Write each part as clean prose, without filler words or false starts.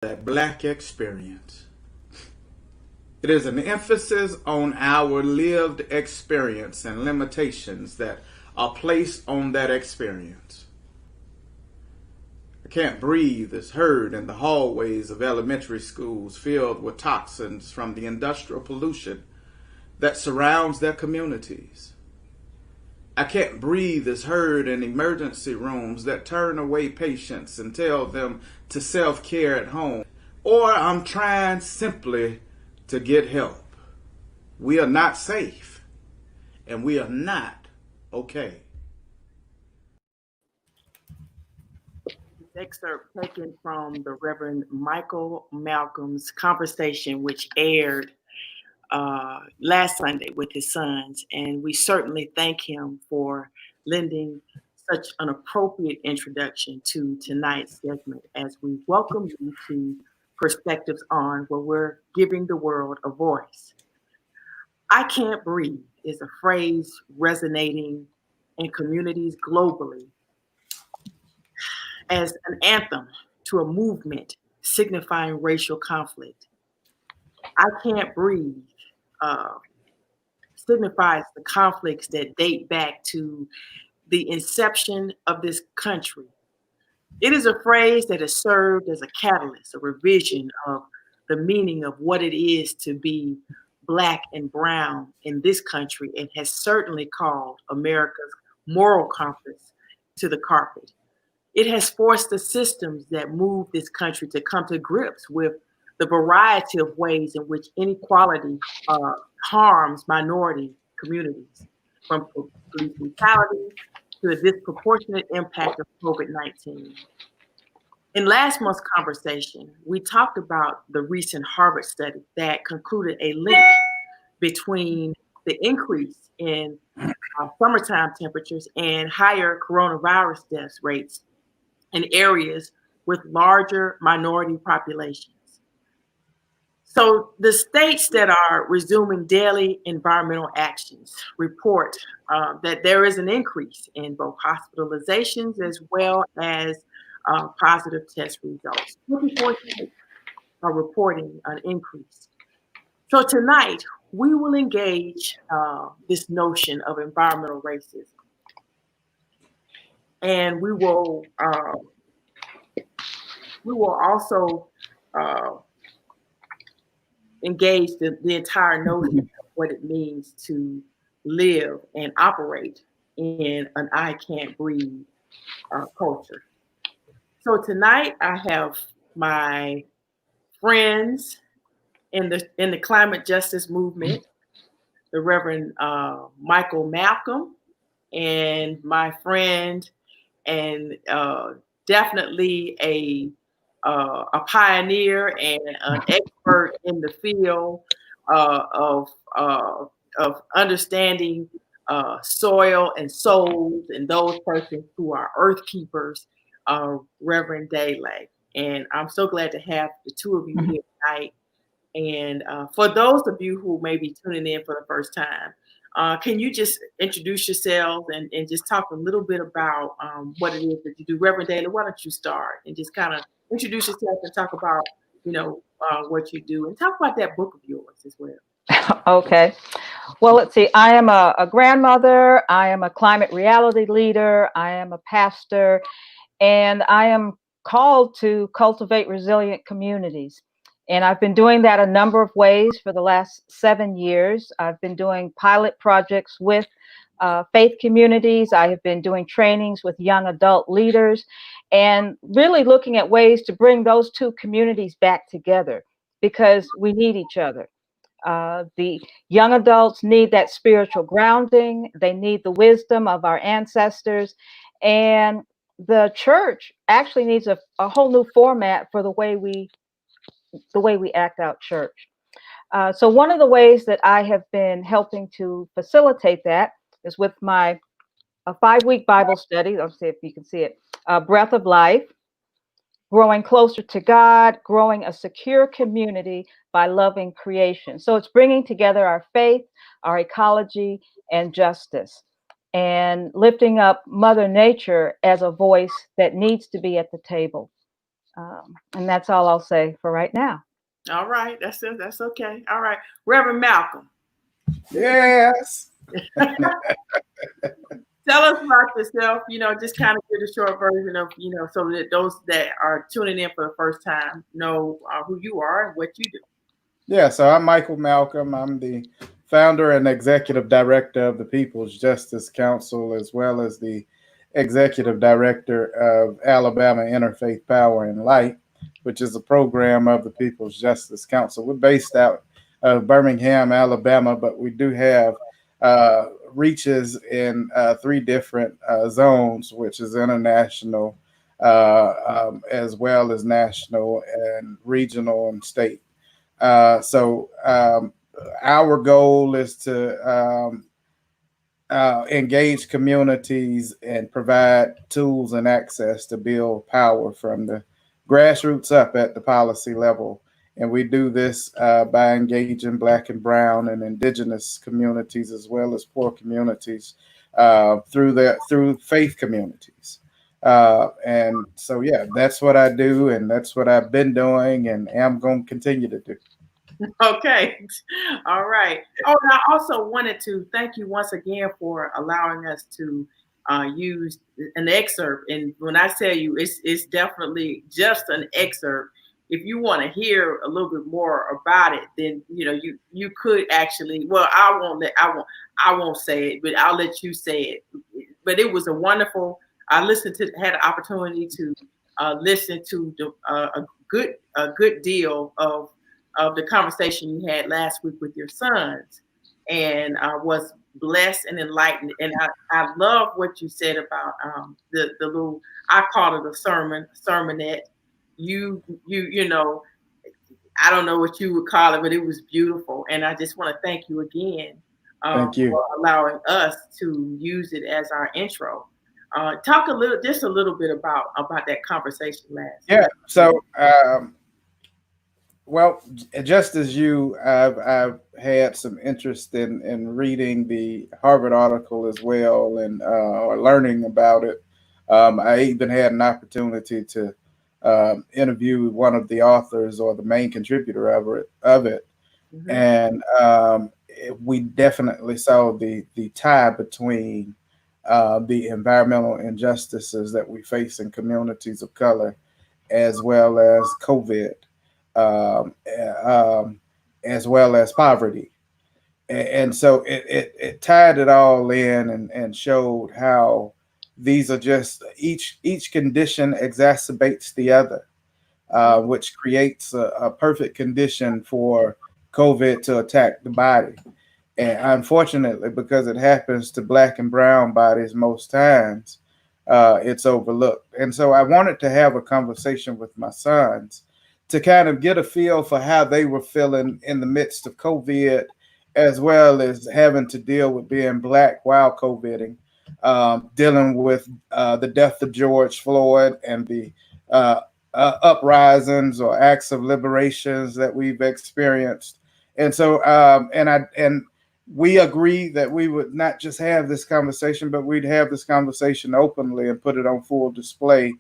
that Black experience. It is an emphasis on our lived experience and limitations that are placed on that experience. I can't breathe is heard in the hallways of elementary schools filled with toxins from the industrial pollution that surrounds their communities. I can't breathe is heard in emergency rooms that turn away patients and tell them to self-care at home. Or I'm trying simply to get help. We are not safe, and we are not okay. Excerpt taken from the Reverend Michael Malcom's conversation, which aired last Sunday with his sons. And we certainly thank him for lending such an appropriate introduction to tonight's segment as we welcome you to Perspectives On, where we're giving the world a voice. I can't breathe is a phrase resonating in communities globally as an anthem to a movement signifying racial conflict. I can't breathe signifies the conflicts that date back to the inception of this country. It is a phrase that has served as a catalyst, a revision of the meaning of what it is to be Black and brown in this country, and has certainly called America's moral compass to the carpet. It has forced the systems that move this country to come to grips with the variety of ways in which inequality harms minority communities, from police brutality to the disproportionate impact of COVID-19. In last month's conversation, we talked about the recent Harvard study that concluded a link between the increase in summertime temperatures and higher coronavirus death rates in areas with larger minority populations. So the states that are resuming daily environmental actions report that there is an increase in both hospitalizations as well as positive test results. 54 states are reporting an increase. So tonight, we will engage this notion of environmental racism. And we will also engage the entire notion of what it means to live and operate in an I can't breathe culture. So tonight I have my friends in the climate justice movement, the Reverend Michael Malcom, and my friend and definitely a pioneer and an expert in the field of understanding soil and souls and those persons who are earth keepers, Reverend Dele. And I'm so glad to have the two of you here tonight. And for those of you who may be tuning in for the first time, can you just introduce yourselves and just talk a little bit about what it is that you do? Reverend Dele, why don't you start and just kind of introduce yourself and talk about, what you do, and talk about that book of yours as well. Okay. Well, let's see. I am a grandmother. I am a climate reality leader. I am a pastor, and I am called to cultivate resilient communities. And I've been doing that a number of ways for the last 7 years. I've been doing pilot projects with faith communities. I have been doing trainings with young adult leaders and really looking at ways to bring those two communities back together because we need each other. The young adults need that spiritual grounding. They need the wisdom of our ancestors. And the church actually needs a whole new format for the way we act out church. So one of the ways that I have been helping to facilitate that is with my 5-week Bible study. Let's see if you can see it. Breath of Life, growing closer to God, growing a secure community by loving creation. So it's bringing together our faith, our ecology, and justice, and lifting up Mother Nature as a voice that needs to be at the table. And that's all I'll say for right now. All right, that's it. That's okay. All right, Reverend Malcom, Yes. tell us about yourself. Just kind of get a short version of so that those that are tuning in for the first time know who you are and what you do. Yeah, so I'm Michael Malcom. I'm the founder and executive director of the People's Justice Council, as well as the executive director of Alabama Interfaith Power and Light, which is a program of the People's Justice Council. We're based out of Birmingham, Alabama, but we do have reaches in three different zones, which is international, as well as national and regional and state. So our goal is to engage communities and provide tools and access to build power from the grassroots up at the policy level. And we do this by engaging Black and Brown and Indigenous communities, as well as poor communities, through faith communities. And so, yeah, that's what I do, and that's what I've been doing, and am going to continue to do. Okay. All right. Oh, and I also wanted to thank you once again for allowing us to use an excerpt. And when I tell you, it's definitely just an excerpt. If you want to hear a little bit more about it, then you could actually. Well, I won't say it, but I'll let you say it. But it was a wonderful. I had an opportunity to listen to a good deal of the conversation you had last week with your sons, and was blessed and enlightened. And I love what you said about the little, I call it a sermonette. You know, I don't know what you would call it, but it was beautiful. And I just want to thank you again Thank you for allowing us to use it as our intro. Talk just a little bit about that conversation last. Yeah. So, well, just as you, I've had some interest in reading the Harvard article as well, and or learning about it. I even had an opportunity to interview one of the authors or the main contributor of it. Mm-hmm. And we definitely saw the tie between the environmental injustices that we face in communities of color, as well as COVID, um, um, as well as poverty. And so it tied it all in, and showed how these are just each condition exacerbates the other, which creates a perfect condition for COVID to attack the body. And unfortunately, because it happens to Black and brown bodies most times, it's overlooked. And so I wanted to have a conversation with my sons to kind of get a feel for how they were feeling in the midst of COVID, as well as having to deal with being Black while COVIDing, dealing with the death of George Floyd and the uprisings or acts of liberations that we've experienced. And so, and we agreed that we would not just have this conversation, but we'd have this conversation openly and put it on full display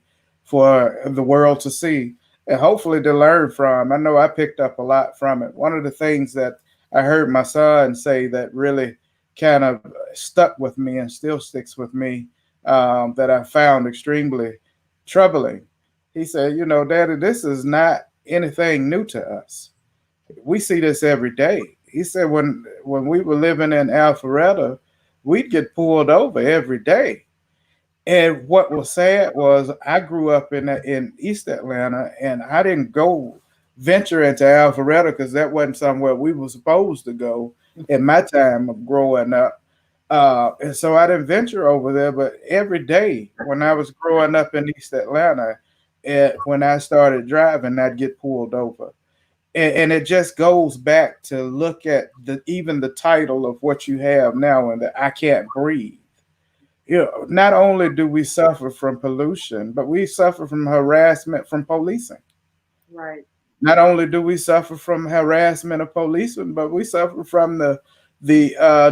for the world to see and hopefully to learn from. I know I picked up a lot from it. One of the things that I heard my son say that really kind of stuck with me and still sticks with me, that I found extremely troubling. He said, Daddy, this is not anything new to us. We see this every day. He said when we were living in Alpharetta, we'd get pulled over every day. And what was sad was I grew up in East Atlanta, and I didn't go venture into Alpharetta because that wasn't somewhere we were supposed to go in my time of growing up. And so I didn't venture over there. But every day when I was growing up in East Atlanta, when I started driving, I'd get pulled over. And it just goes back to look at even the title of what you have now, and that I can't breathe. Not only do we suffer from pollution, but we suffer from harassment from policing. Right. Not only do we suffer from harassment of policing, but we suffer from the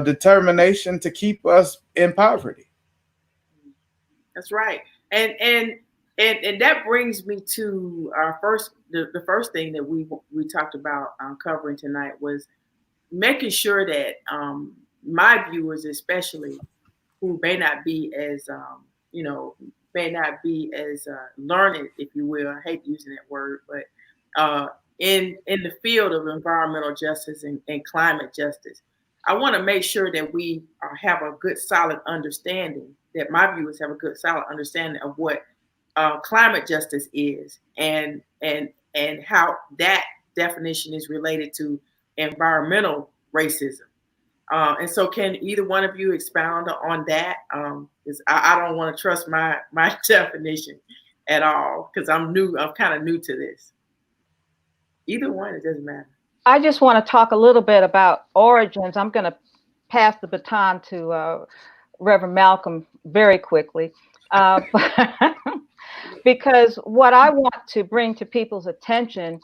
determination to keep us in poverty. That's right. And And that brings me to our the first thing that we talked about covering tonight was making sure that my viewers, especially who may not be as you know may not be as learned, if you will. I hate using that word, but in the field of environmental justice and climate justice, I want to make sure that we have a good, solid understanding. That my viewers have a good, solid understanding of what climate justice is, and how that definition is related to environmental racism. And so, can either one of you expound on that? Because I don't want to trust my definition at all, because I'm new. I'm kind of new to this. Either one, it doesn't matter. I just want to talk a little bit about origins. I'm going to pass the baton to Reverend Malcom very quickly. Because what I want to bring to people's attention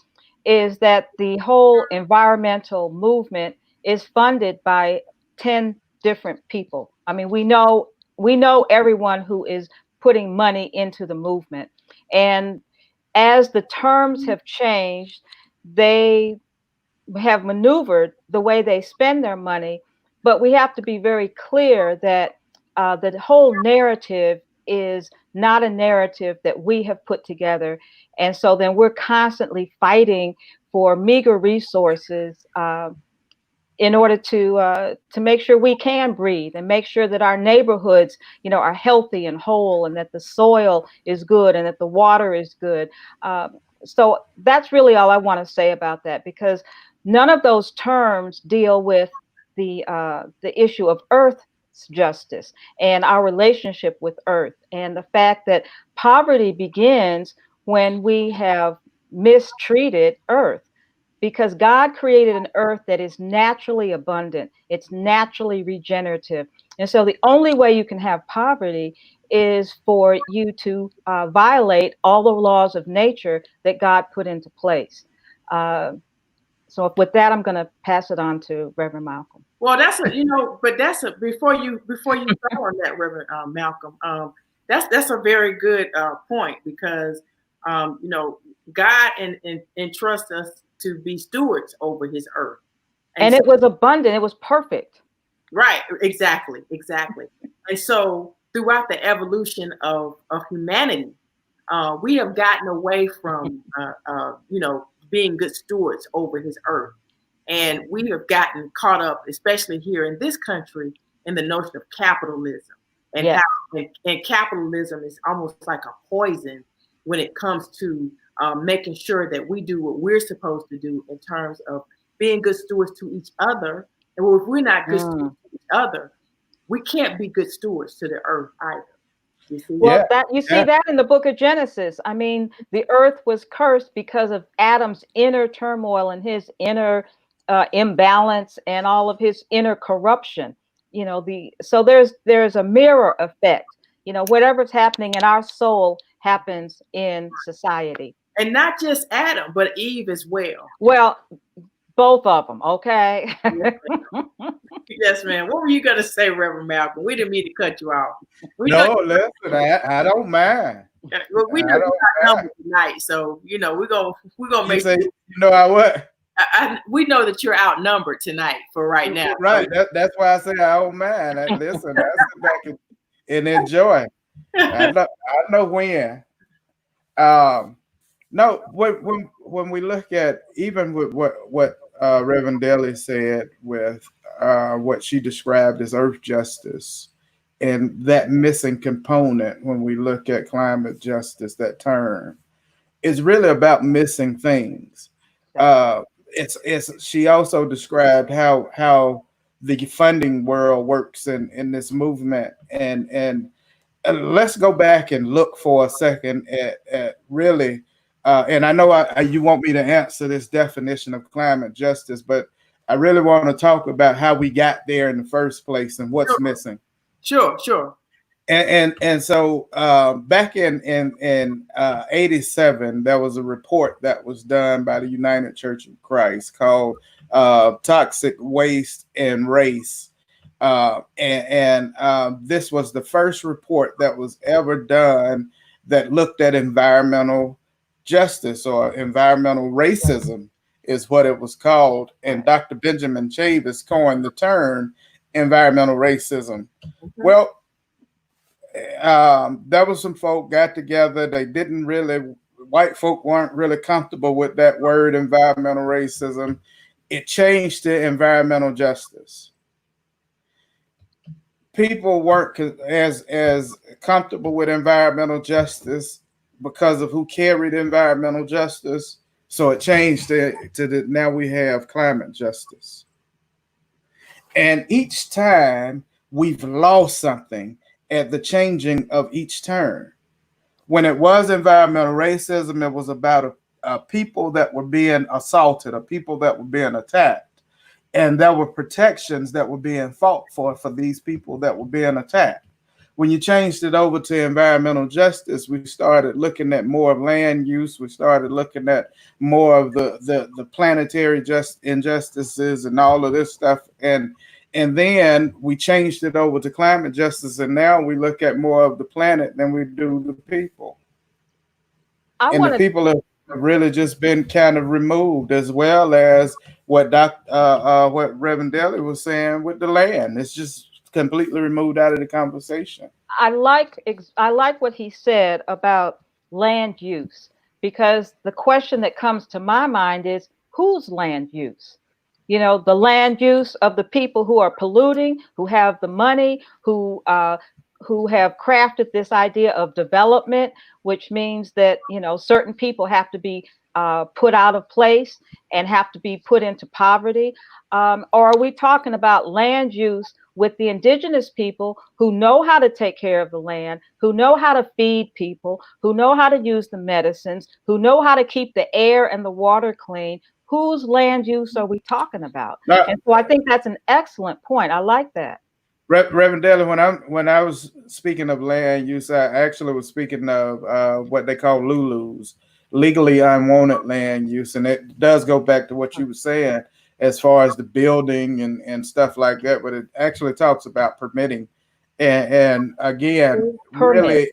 is that the whole environmental movement is funded by 10 different people. I mean, we know everyone who is putting money into the movement. And as the terms have changed, they have maneuvered the way they spend their money, but we have to be very clear that the whole narrative is not a narrative that we have put together. And so then we're constantly fighting for meager resources in order to make sure we can breathe and make sure that our neighborhoods, are healthy and whole, and that the soil is good and that the water is good. So that's really all I want to say about that, because none of those terms deal with the issue of earth justice and our relationship with earth, and the fact that poverty begins when we have mistreated earth, because God created an earth that is naturally abundant, it's naturally regenerative. And so the only way you can have poverty is for you to violate all the laws of nature that God put into place. So with that, I'm going to pass it on to Reverend Malcom. Well, before you go on that, Reverend Malcom, that's a very good point, because God entrusts us to be stewards over His earth, and it was abundant. It was perfect. Right. Exactly. And so throughout the evolution of humanity, we have gotten away from being good stewards over His earth. And we have gotten caught up, especially here in this country, in the notion of capitalism, and yes. and capitalism is almost like a poison when it comes to making sure that we do what we're supposed to do in terms of being good stewards to each other. And if we're not good stewards to each other, we can't be good stewards to the earth either. You see? Well, see that in the book of Genesis. I mean, the earth was cursed because of Adam's inner turmoil and his inner imbalance and all of his inner corruption. So there's a mirror effect. Whatever's happening in our soul happens in society. And not just Adam, but Eve as well. Well, both of them. Okay. Yes, man. What were you going to say, Reverend Malcom? We didn't mean to cut you off. Listen, I don't mind. Well, we know you got numbers tonight, so we're gonna make. You know I what? We know that you're outnumbered tonight for right now. Right. That's why I say I don't mind. Listen, I sit back and enjoy. I know when. No, when we look at even with what Reverend Dele said with what she described as earth justice, and that missing component when we look at climate justice, that term is really about missing things. She also described how the funding world works in this movement, and let's go back and look for a second at really. And I know you want me to answer this definition of climate justice, but I really want to talk about how we got there in the first place and what's missing. Sure. And so back in 87, there was a report that was done by the United Church of Christ called Toxic Waste and Race. And this was the first report that was ever done that looked at environmental justice, or environmental racism is what it was called. And Dr. Benjamin Chavis coined the term environmental racism. Well, there was some folk got together. They didn't really, white folk weren't really comfortable with that word environmental racism. It changed to environmental justice. People weren't as comfortable with environmental justice because of who carried environmental justice. So it changed to now we have climate justice. And each time we've lost something at the changing of each turn. When it was environmental racism, it was about people that were being assaulted, or people that were being attacked. And there were protections that were being fought for these people that were being attacked. When you changed it over to environmental justice, we started looking at more of land use. We started looking at more of the planetary injustices and all of this stuff. And then we changed it over to climate justice, and now we look at more of the planet than we do the people. The people have really just been kind of removed, as well as what what Rev Dele was saying with the land. It's just completely removed out of the conversation. I like what he said about land use, because the question that comes to my mind is, whose land use? You know, the land use of the people who are polluting, who have the money, who have crafted this idea of development, which means that, you know, certain people have to be put out of place and have to be put into poverty. Or are we talking about land use with the indigenous people who know how to take care of the land, who know how to feed people, who know how to use the medicines, who know how to keep the air and the water clean? Whose land use are we talking about? And so I think that's an excellent point. I like that. Reverend Dele, when I was speaking of land use, I actually was speaking of what they call LULUs, legally unwanted land use. And it does go back to what you were saying as far as the building and stuff like that, but it actually talks about permitting. And again, really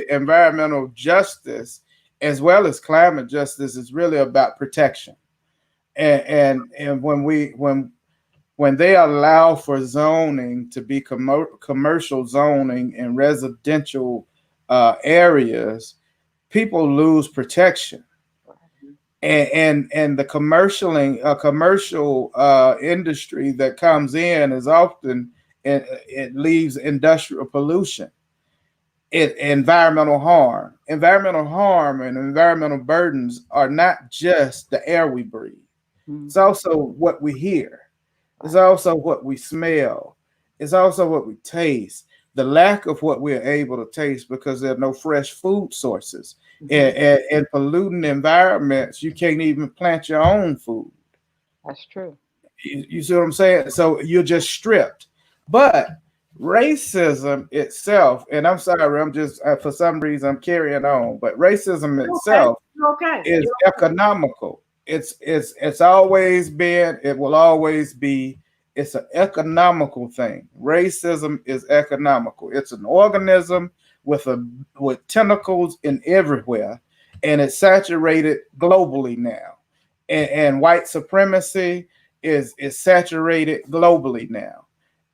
environmental justice as well as climate justice is really about protection. And when they allow for zoning to be commercial zoning in residential areas, people lose protection. And the commercial industry that comes in is often it leaves industrial pollution, environmental harm and environmental burdens are not just the air we breathe. It's also what we hear. It's also what we smell. It's also what we taste. The lack of what we're able to taste because there are no fresh food sources. And polluting environments, you can't even plant your own food. That's true. You see what I'm saying? So you're just stripped. But racism itself, and I'm sorry, I'm just for some reason I'm carrying on, but racism itself is economical. It's always been, it will always be. It's an economical thing. Racism is economical. It's an organism with tentacles in everywhere, and it's saturated globally now. And white supremacy is saturated globally now.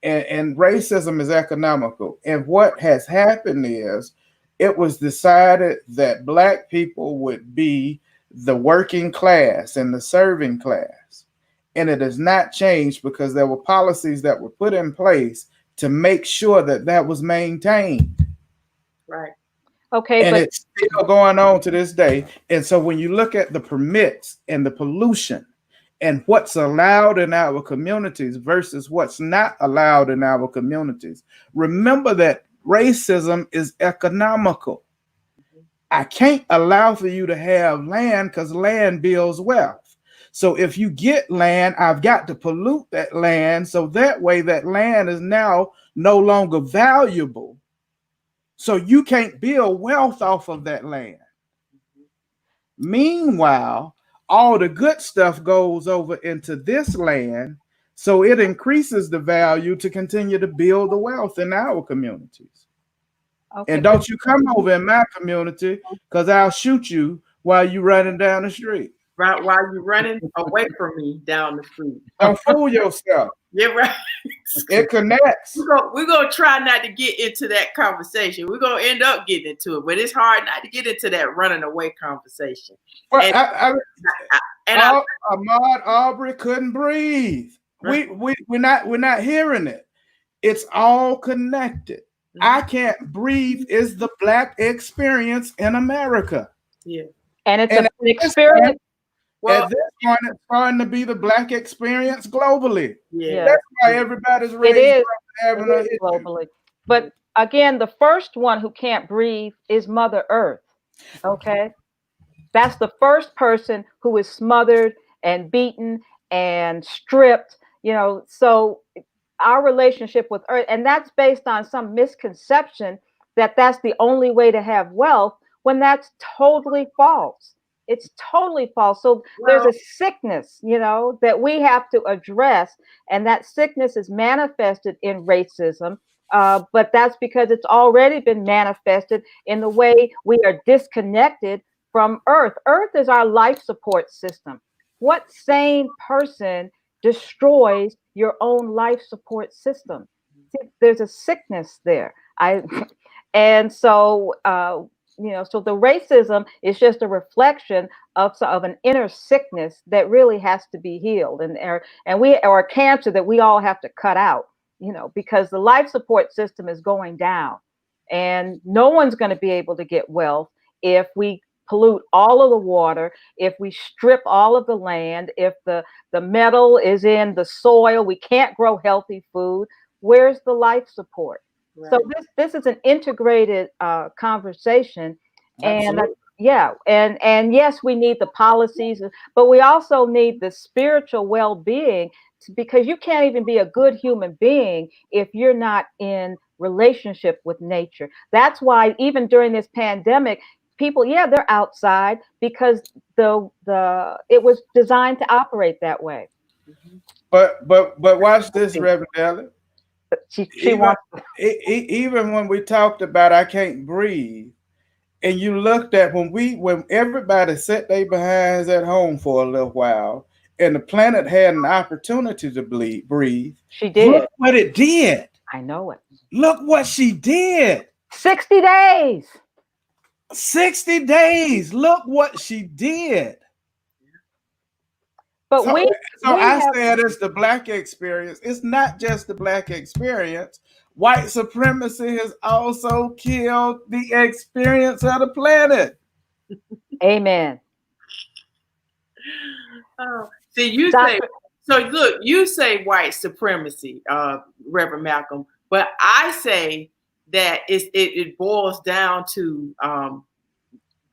And racism is economical. And what has happened is it was decided that Black people would be the working class and the serving class. And it has not changed because there were policies that were put in place to make sure that that was maintained. Right. Okay. And it's still going on to this day. And so when you look at the permits and the pollution and what's allowed in our communities versus what's not allowed in our communities, remember that racism is economical. I can't allow for you to have land because land builds wealth. So if you get land, I've got to pollute that land. So that way that land is now no longer valuable. So you can't build wealth off of that land. Meanwhile, all the good stuff goes over into this land. So it increases the value to continue to build the wealth in our communities. Okay, And don't you come over in my community, because I'll shoot you while you running down the street. Right, while you're running away from me down the street. Don't fool yourself. Yeah, right. It connects. We're gonna try not to get into that conversation. We're gonna end up getting into it, but it's hard not to get into that running away conversation. Well, And Ahmaud Arbery couldn't breathe. Right. We're not hearing it. It's all connected. Mhm. I can't breathe is the Black experience in America. Yeah. And it's And an experience. At this point, it's starting to be the Black experience globally. Yeah. That's why everybody's raised It is. up having It is globally. But again, the first one who can't breathe is Mother Earth. Okay. That's the first person who is smothered and beaten and stripped, so our relationship with Earth, and that's based on some misconception that that's the only way to have wealth, when that's totally false. It's totally false. So there's a sickness, that we have to address, and that sickness is manifested in racism. But that's because it's already been manifested in the way we are disconnected from Earth. Earth is our life support system. What sane person destroys your own life support system? See, there's a sickness there. And so so the racism is just a reflection of an inner sickness that really has to be healed, or a cancer that we all have to cut out, because the life support system is going down, and no one's going to be able to get wealth if we pollute all of the water, if we strip all of the land, if the metal is in the soil, we can't grow healthy food. Where's the life support? Right. So this is an integrated conversation. Absolutely. And yes, we need the policies, but we also need the spiritual well-being, because you can't even be a good human being if you're not in relationship with nature. That's why even during this pandemic, people, they're outside because it was designed to operate that way. But watch this, Rev Dele. Even when we talked about I can't breathe, and you looked at when everybody set their behinds at home for a little while, and the planet had an opportunity to breathe. She did. Look what it did. I know it. Look what she did. 60 days. 60 days. Look what she did. But I said it's the Black experience. It's not just the Black experience. White supremacy has also killed the experience of the planet. Amen. See, you say, so look, you say white supremacy, Reverend Malcom, but I say that it boils down to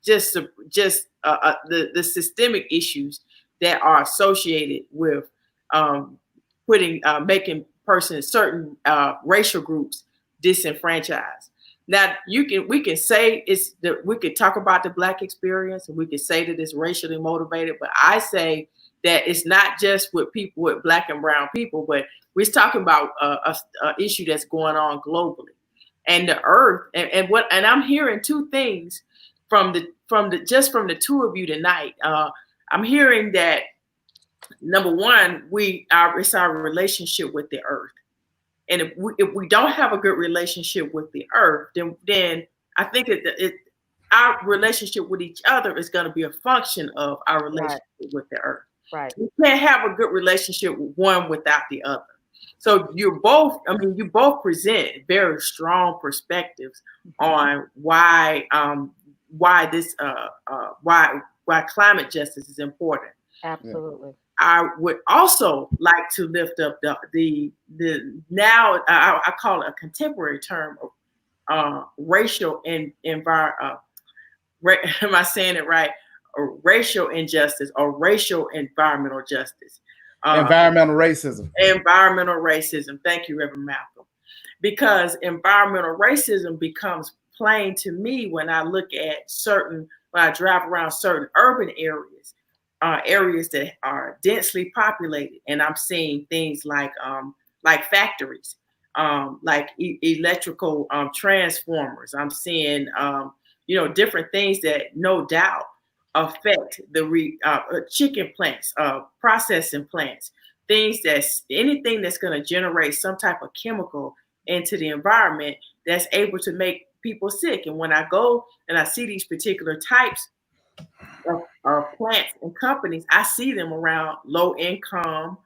just the systemic issues that are associated with making certain racial groups disenfranchised. Now we can say we could talk about the Black experience, and we can say that it's racially motivated, but I say that it's not just with people, with Black and brown people, but we're talking about a issue that's going on globally, and the earth, and I'm hearing two things from the two of you tonight. I'm hearing that, number one, it's our relationship with the earth. And if we don't have a good relationship with the earth, then I think our relationship with each other is going to be a function of our relationship with the earth. Right. You can't have a good relationship with one without the other. So you both present very strong perspectives on why climate justice is important. Absolutely. I would also like to lift up the now I call it a contemporary term of racial and am I saying it right? Or racial injustice or racial environmental justice. Environmental racism. Environmental racism. Thank you, Reverend Malcom. Because environmental racism becomes plain to me when I look at when I drive around certain urban areas. Areas that are densely populated, and I'm seeing things like factories, like electrical transformers. I'm seeing, different things that no doubt affect the chicken plants, processing plants, anything that's going to generate some type of chemical into the environment that's able to make people sick. And when I go and I see these particular types of plants and companies, I see them around low income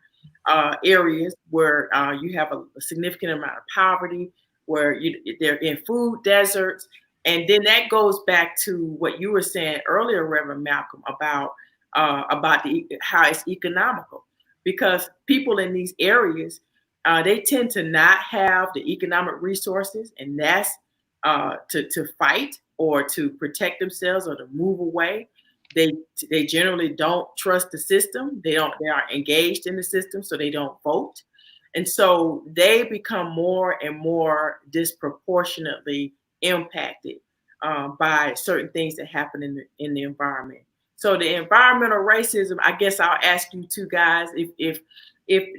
areas where you have a significant amount of poverty, where they're in food deserts. And then that goes back to what you were saying earlier, Reverend Malcom, about how it's economical, because people in these areas, they tend to not have the economic resources, and that's to fight or to protect themselves or to move away. They generally don't trust the system. They aren't engaged in the system, so they don't vote. And so they become more and more disproportionately impacted by certain things that happen in the environment. So the environmental racism, I guess I'll ask you two guys if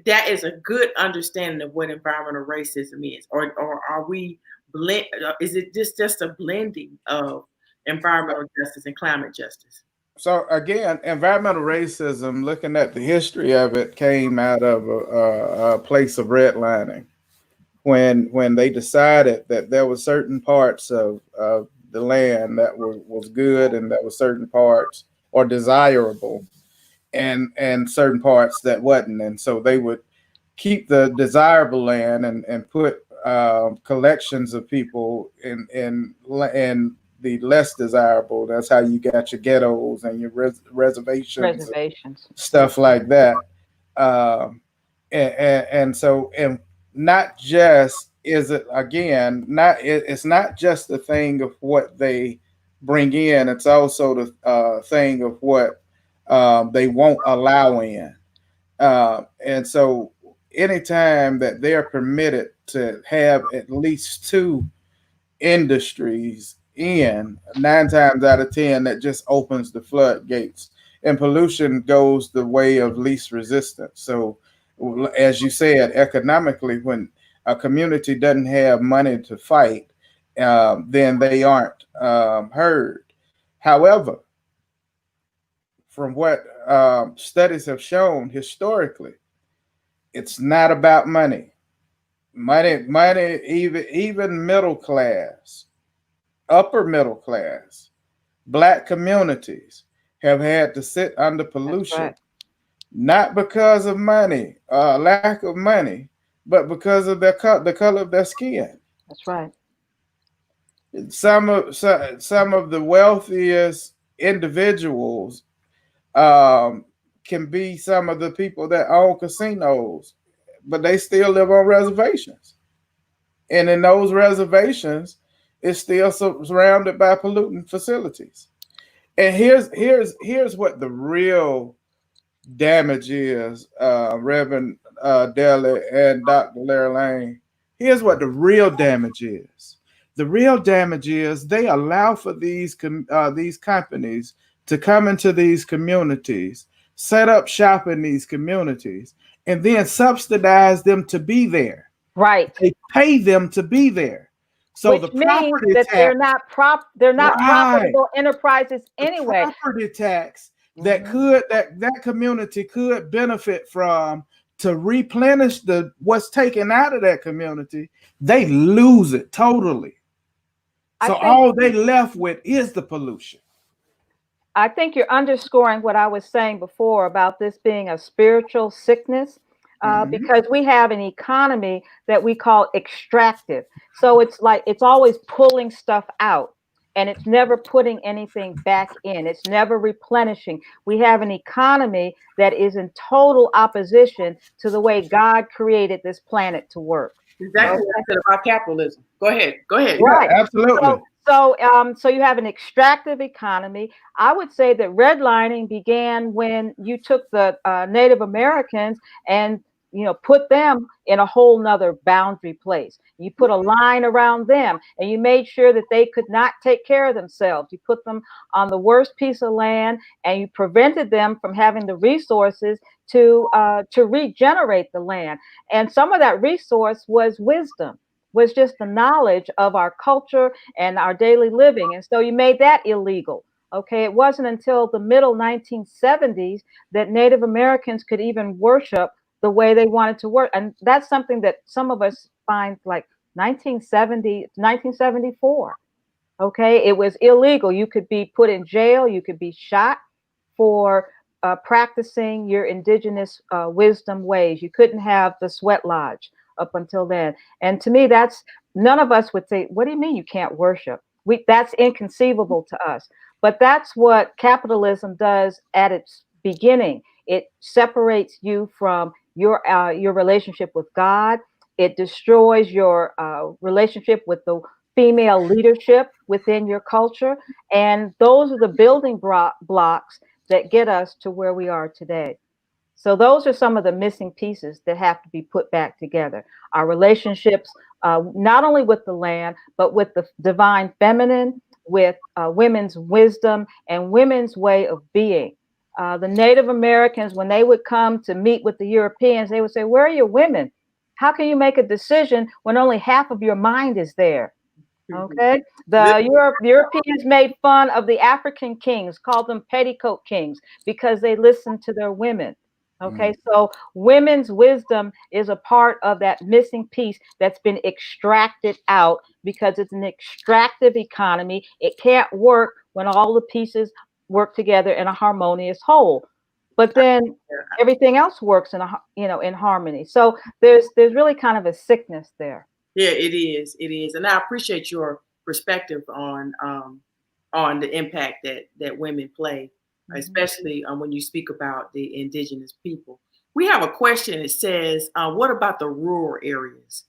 that is a good understanding of what environmental racism is, or are we blend? Is it just a blending of environmental justice and climate justice? So again, environmental racism, looking at the history of it, came out of a place of redlining when they decided that there were certain parts of the land that was good, and there were certain parts or desirable, and certain parts that wasn't. And so they would keep the desirable land and put collections of people in the less desirable. That's how you got your ghettos and your reservations, stuff like that. Um, and not just is it again not it's not just the thing of what they bring in. It's also the thing of what they won't allow in. And so anytime that they're permitted to have at least two industries in, 9 times out of 10, that just opens the floodgates, and pollution goes the way of least resistance. So, as you said, economically, when a community doesn't have money to fight, then they aren't heard. However, from what studies have shown historically, it's not about money. Money, even middle class, upper middle class, Black communities have had to sit under pollution, not because of money, lack of money, but because of the color of their skin. That's right. Some of the wealthiest individuals can be some of the people that own casinos, but they still live on reservations. And in those reservations, it's still surrounded by pollutant facilities. And here's what the real damage is, Reverend Dele and Dr. Larry Lane. Here's what the real damage is. The real damage is they allow for these companies to come into these communities, set up shop in these communities, and then subsidize them to be there. Right. They pay them to be there. So which means that they're not profitable enterprises anyway. The property tax that community could benefit from to replenish what's taken out of that community, they lose it totally. So all they left with is the pollution. I think you're underscoring what I was saying before about this being a spiritual sickness, because we have an economy that we call extractive. So it's like it's always pulling stuff out, and it's never putting anything back in. It's never replenishing. We have an economy that is in total opposition to the way God created this planet to work. Exactly what I said about capitalism. Go ahead. Right. Yeah, absolutely. So you have an extractive economy. I would say that redlining began when you took the Native Americans and put them in a whole nother boundary place. You put a line around them, and you made sure that they could not take care of themselves. You put them on the worst piece of land, and you prevented them from having the resources to regenerate the land. And some of that resource was wisdom, was just the knowledge of our culture and our daily living. And so you made that illegal. Okay, it wasn't until the middle 1970s that Native Americans could even worship the way they wanted to work. And that's something that some of us find like 1970, 1974. Okay, it was illegal. You could be put in jail, you could be shot for practicing your indigenous wisdom ways. You couldn't have the sweat lodge up until then. And to me, that's none of us would say, what do you mean you can't worship? That's inconceivable to us. But that's what capitalism does at its beginning. It separates you from your relationship with God. It destroys your relationship with the female leadership within your culture. And those are the building blocks that get us to where we are today. So those are some of the missing pieces that have to be put back together. Our relationships, not only with the land, but with the divine feminine, with women's wisdom and women's way of being. The Native Americans, when they would come to meet with the Europeans, they would say, "Where are your women? How can you make a decision when only half of your mind is there?" Okay. The Europeans made fun of the African kings, called them petticoat kings, because they listened to their women. Okay. So women's wisdom is a part of that missing piece that's been extracted out because it's an extractive economy. It can't work when all the pieces work together in a harmonious whole. But then everything else works in harmony. So there's really kind of a sickness there. Yeah, it is. It is, and I appreciate your perspective on the impact that women play, especially when you speak about the indigenous people. We have a question that says, "What about the rural areas,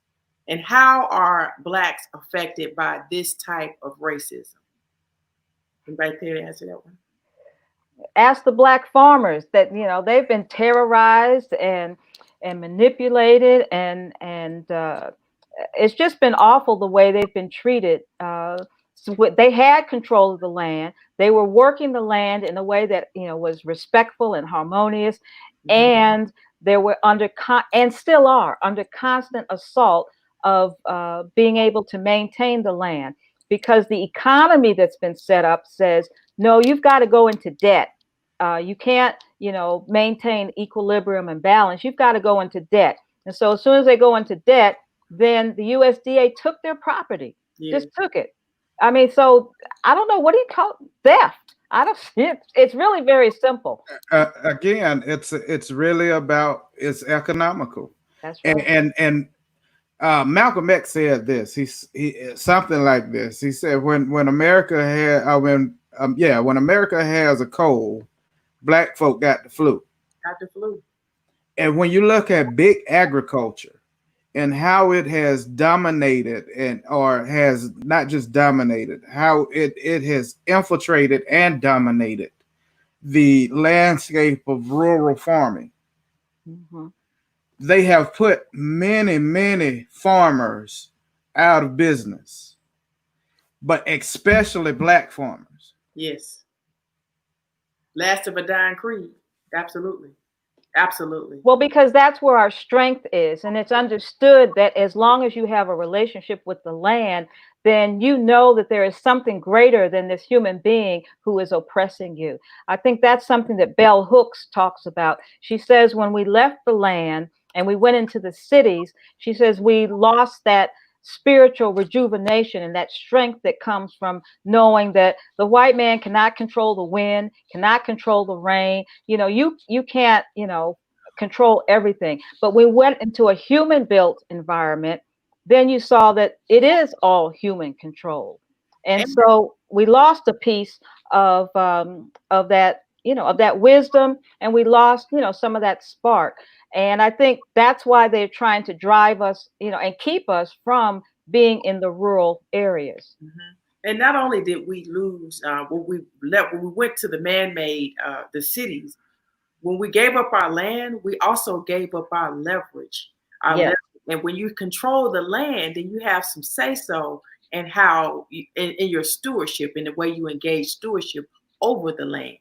and how are Blacks affected by this type of racism?" Anybody care to answer that one? Ask the Black farmers that they've been terrorized and manipulated and it's just been awful the way they've been treated. So they had control of the land. They were working the land in a way that was respectful and harmonious, and they were and still are under constant assault of being able to maintain the land, because the economy that's been set up says, no, you've got to go into debt. You can't maintain equilibrium and balance. You've got to go into debt. And so as soon as they go into debt, then the USDA took their property, just took it. I mean, so I don't know, what do you call it? Theft? I don't see it. It's really very simple. Again, it's really about, it's economical. That's right. And Malcolm X said this. He something like this. He said when America had when America has a cold, Black folk got the flu. Got the flu. And when you look at big agriculture and how it has dominated or has not just dominated, how it has infiltrated and dominated the landscape of rural farming. They have put many farmers out of business, but especially Black farmers. Yes. Last of a dying creed. Absolutely. Absolutely. Well, because that's where our strength is. And it's understood that as long as you have a relationship with the land, then you know that there is something greater than this human being who is oppressing you. I think that's something that Bell Hooks talks about. She says when we left the land and we went into the cities, she says we lost that spiritual rejuvenation and that strength that comes from knowing that the white man cannot control the wind, cannot control the rain. You can't, control everything. But we went into a human built environment, then you saw that it is all human control. And so we lost a piece of that, of that wisdom, and we lost, some of that spark. And I think that's why they're trying to drive us, and keep us from being in the rural areas. And not only did we lose when we went to the man-made the cities, when we gave up our land, we also gave up our leverage. Yes. And when you control the land, then you have some say so in how in your stewardship, in the way you engage stewardship over the land.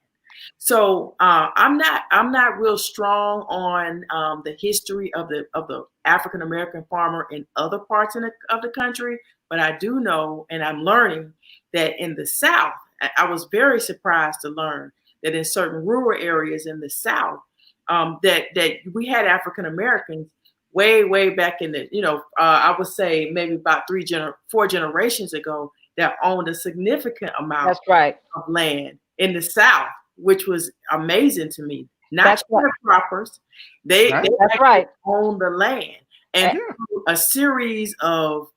So I'm not real strong on the history of the African American farmer in other parts of the country, but I do know, and I'm learning that in the South, I was very surprised to learn that in certain rural areas in the South, that we had African Americans way back in the I would say maybe about 4 generations ago that owned a significant amount That's right. of land in the South, which was amazing to me. Not That's right. sharecroppers. They Right. That's actually right. own the land. And And through a series of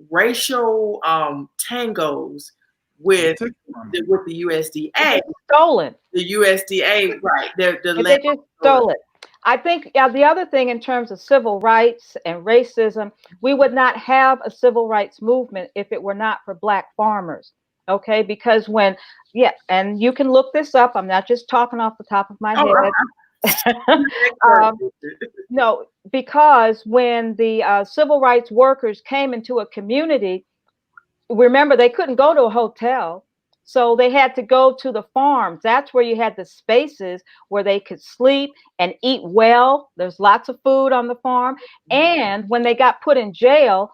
racial tangos with Took it from me. the USDA. they just stole it. The USDA, right? The They land. just stole it. I think the other thing in terms of civil rights and racism, we would not have a civil rights movement if it were not for Black farmers. Okay, because and you can look this up. I'm not just talking off the top of my head. No, because when the civil rights workers came into a community, remember they couldn't go to a hotel, so they had to go to the farms. That's where you had the spaces where they could sleep and eat well. There's lots of food on the farm. And when they got put in jail,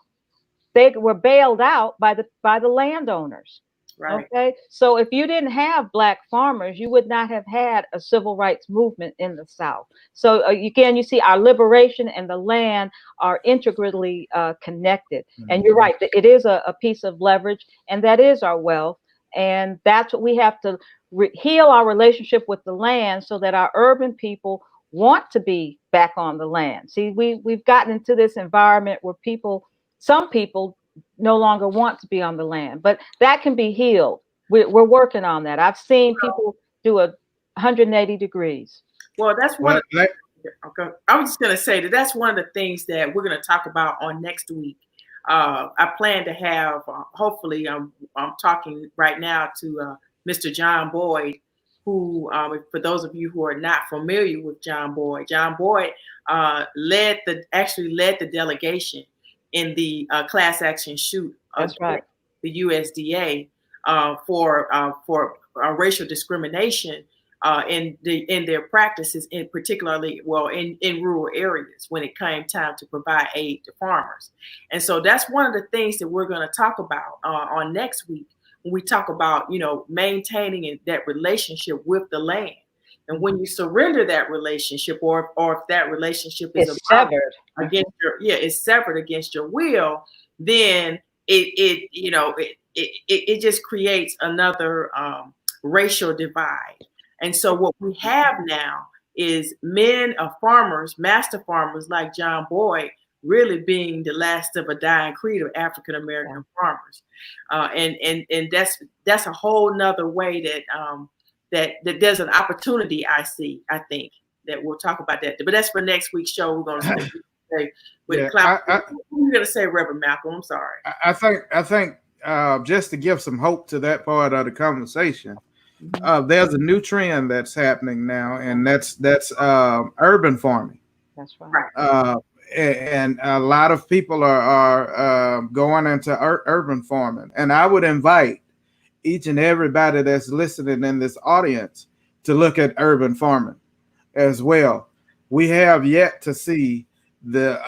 they were bailed out by the landowners. Right. Okay, so if you didn't have Black farmers, you would not have had a civil rights movement in the South. So again, you see our liberation and the land are integrally connected. And you're right, it is a piece of leverage, and that is our wealth. And that's what we have to heal our relationship with the land so that our urban people want to be back on the land. See, we've gotten into this environment where some people no longer want to be on the land, but that can be healed. We're working on that. I've seen people do 180 degrees. Well, that's one. Well, Okay. I was just going to say that's one of the things that we're going to talk about on next week. I plan to have, hopefully, I'm talking right now to Mr. John Boyd, who, for those of you who are not familiar with John Boyd led the delegation in the class action suit That's right. the USDA for racial discrimination in their practices, in particularly in rural areas when it came time to provide aid to farmers. And so that's one of the things that we're going to talk about on next week when we talk about maintaining that relationship with the land. And when you surrender that relationship, or if that relationship is severed it's severed against your will, then it just creates another racial divide. And so what we have now is master farmers like John Boyd, really being the last of a dying creed of African American farmers, and that's a whole nother way that there's an opportunity I think that we'll talk about that. But that's for next week's show. We're going to say with what were you going to say, Reverend Malcom? I'm sorry. I think just to give some hope to that part of the conversation. There's a new trend that's happening now, and that's urban farming. That's right. And a lot of people are going into urban farming, and I would invite each and everybody that's listening in this audience to look at urban farming as well. We have yet to see the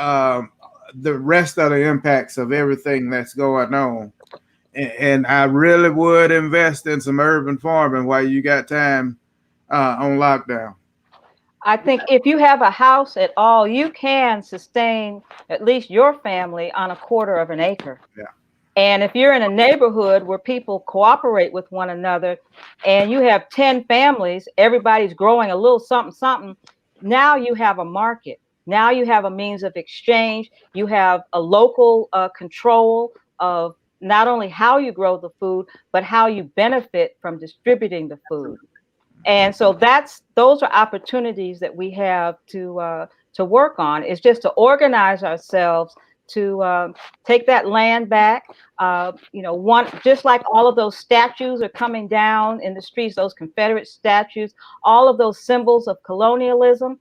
rest of the impacts of everything that's going on. And I really would invest in some urban farming while you got time on lockdown. I think if you have a house at all, you can sustain at least your family on 1/4 of an acre. Yeah. And if you're in a neighborhood where people cooperate with one another and you have 10 families, everybody's growing a little something, now you have a market. Now you have a means of exchange. You have a local control of not only how you grow the food, but how you benefit from distributing the food. And so those are opportunities that we have to work on. Is just to organize ourselves to take that land back. One, just like all of those statues are coming down in the streets, those Confederate statues, all of those symbols of colonialism.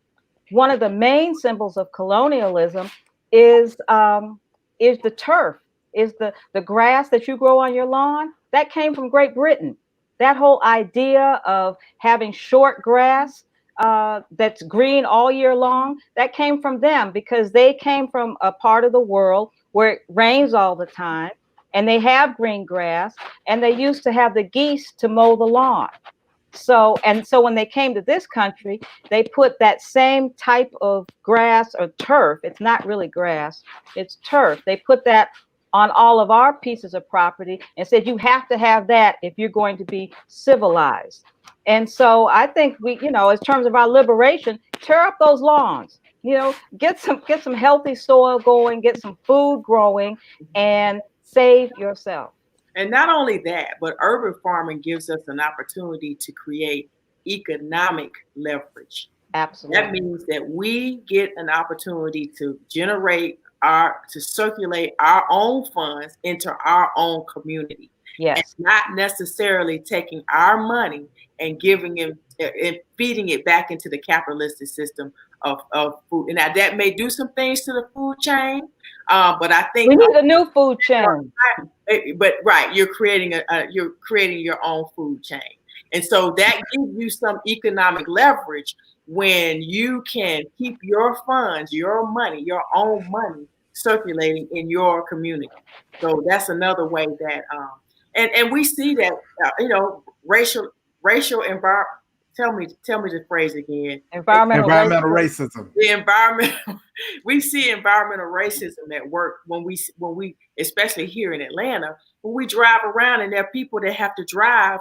One of the main symbols of colonialism is the turf, is the grass that you grow on your lawn. That came from Great Britain. That whole idea of having short grass that's green all year long, that came from them, because they came from a part of the world where it rains all the time and they have green grass, and they used to have the geese to mow the lawn. So when they came to this country, they put that same type of grass or turf. It's not really grass, it's turf. They put that on all of our pieces of property and said, you have to have that if you're going to be civilized. And so I think we, in terms of our liberation, tear up those lawns, get some healthy soil going, get some food growing, and save yourself. And not only that, but urban farming gives us an opportunity to create economic leverage. Absolutely. That means that we get an opportunity to circulate our own funds into our own community. Yes. And not necessarily taking our money and giving it and feeding it back into the capitalistic system of food. And now that may do some things to the food chain, but I think we need a new food chain. But right, you're creating your own food chain, and so that gives you some economic leverage when you can keep your funds, your money, your own money circulating in your community. So that's another way that, and we see that, racial environment. Tell me the phrase again. Environmental racism. The environmental. We see environmental racism at work when we, especially here in Atlanta, when we drive around and there are people that have to drive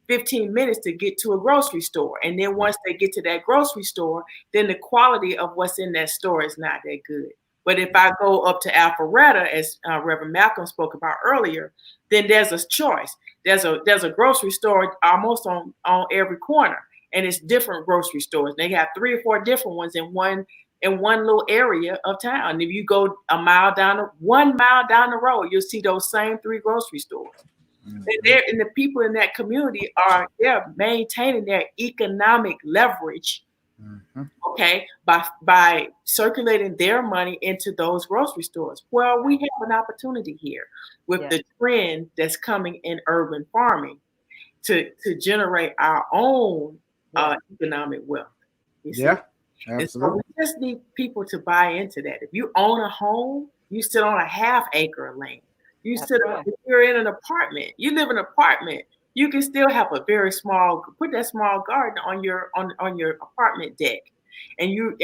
15 minutes to get to a grocery store. And then once they get to that grocery store, then the quality of what's in that store is not that good. But if I go up to Alpharetta, as Reverend Malcom spoke about earlier, then there's a choice. There's a grocery store almost on every corner, and it's different grocery stores. They have 3 or 4 different ones in one little area of town. And if you go 1 mile down the road, you'll see those same 3 grocery stores. Mm-hmm. And the people in that community they're maintaining their economic leverage. Mm-hmm. Okay, by circulating their money into those grocery stores. Well, we have an opportunity here with the trend that's coming in urban farming to generate our own economic wealth. Yeah, absolutely. And so we just need people to buy into that. If you own a home, you sit on a ½ acre of land. If you're in an apartment, you live in an apartment, you can still have put that small garden on your apartment deck. And you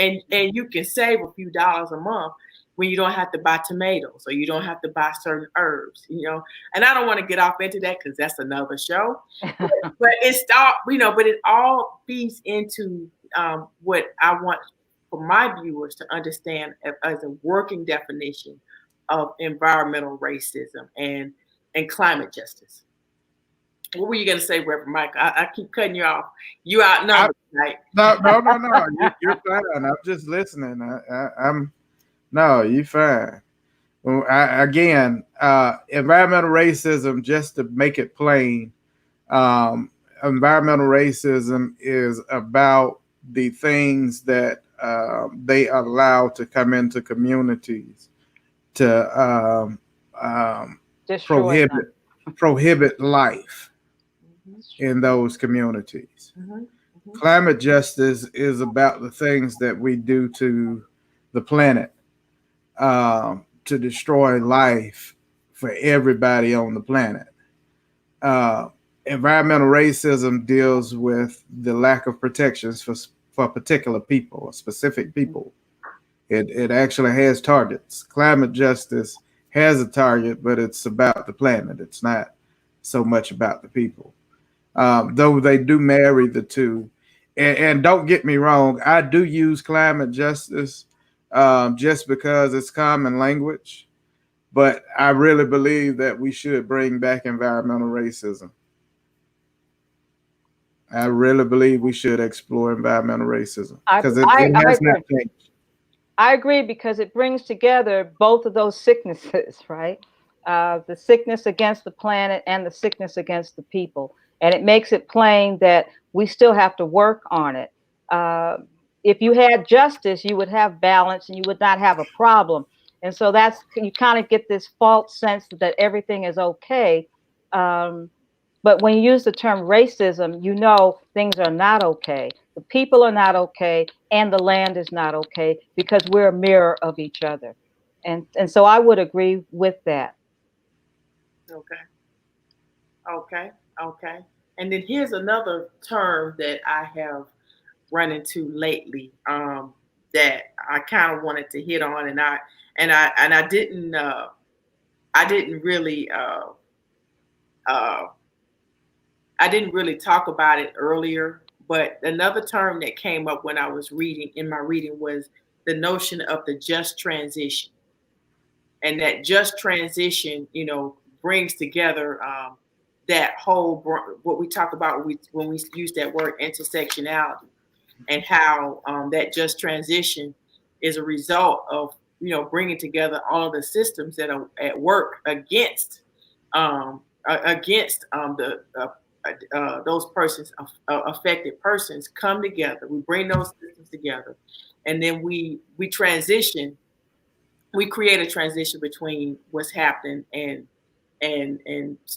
can save a few dollars a month when you don't have to buy tomatoes or you don't have to buy certain herbs, And I don't want to get off into that because that's another show. but it all feeds into what I want for my viewers to understand as a working definition of environmental racism and climate justice. What were you going to say, Reverend Mike? I keep cutting you off. You outnumbered, right? No. You're fine. I'm just listening. You're fine. Well, environmental racism, just to make it plain, environmental racism is about the things that they allow to come into communities to prohibit life in those communities. Mm-hmm. Mm-hmm. Climate justice is about the things that we do to the planet to destroy life for everybody on the planet. Environmental racism deals with the lack of protections for particular people or specific people. It actually has targets. Climate justice has a target, but it's about the planet. It's not so much about the people. Though they do marry the two. And don't get me wrong, I do use climate justice just because it's common language. But I really believe that we should bring back environmental racism. I really believe we should explore environmental racism because it has not changed. I agree because it brings together both of those sicknesses, right? The sickness against the planet and the sickness against the people. And it makes it plain that we still have to work on it. Uh, if you had justice, you would have balance and you would not have a problem. And so that's, you kind of get this false sense that everything is okay. Um, but when you use the term racism, you know things are not okay. The people are not okay, and the land is not okay because we're a mirror of each other. And so I would agree with that. Okay. Okay. Okay. And then here's another term that I have run into lately, that I kind of wanted to hit on, and I didn't really uh, I didn't really talk about it earlier, but another term that came up when I was reading in my reading was the notion of the just transition. And that just transition, brings together that whole what we talk about when we use that word intersectionality, and how that just transition is a result of bringing together all of the systems that are at work the those persons, affected persons, come together. We bring those systems together, and then we transition. We create a transition between what's happening and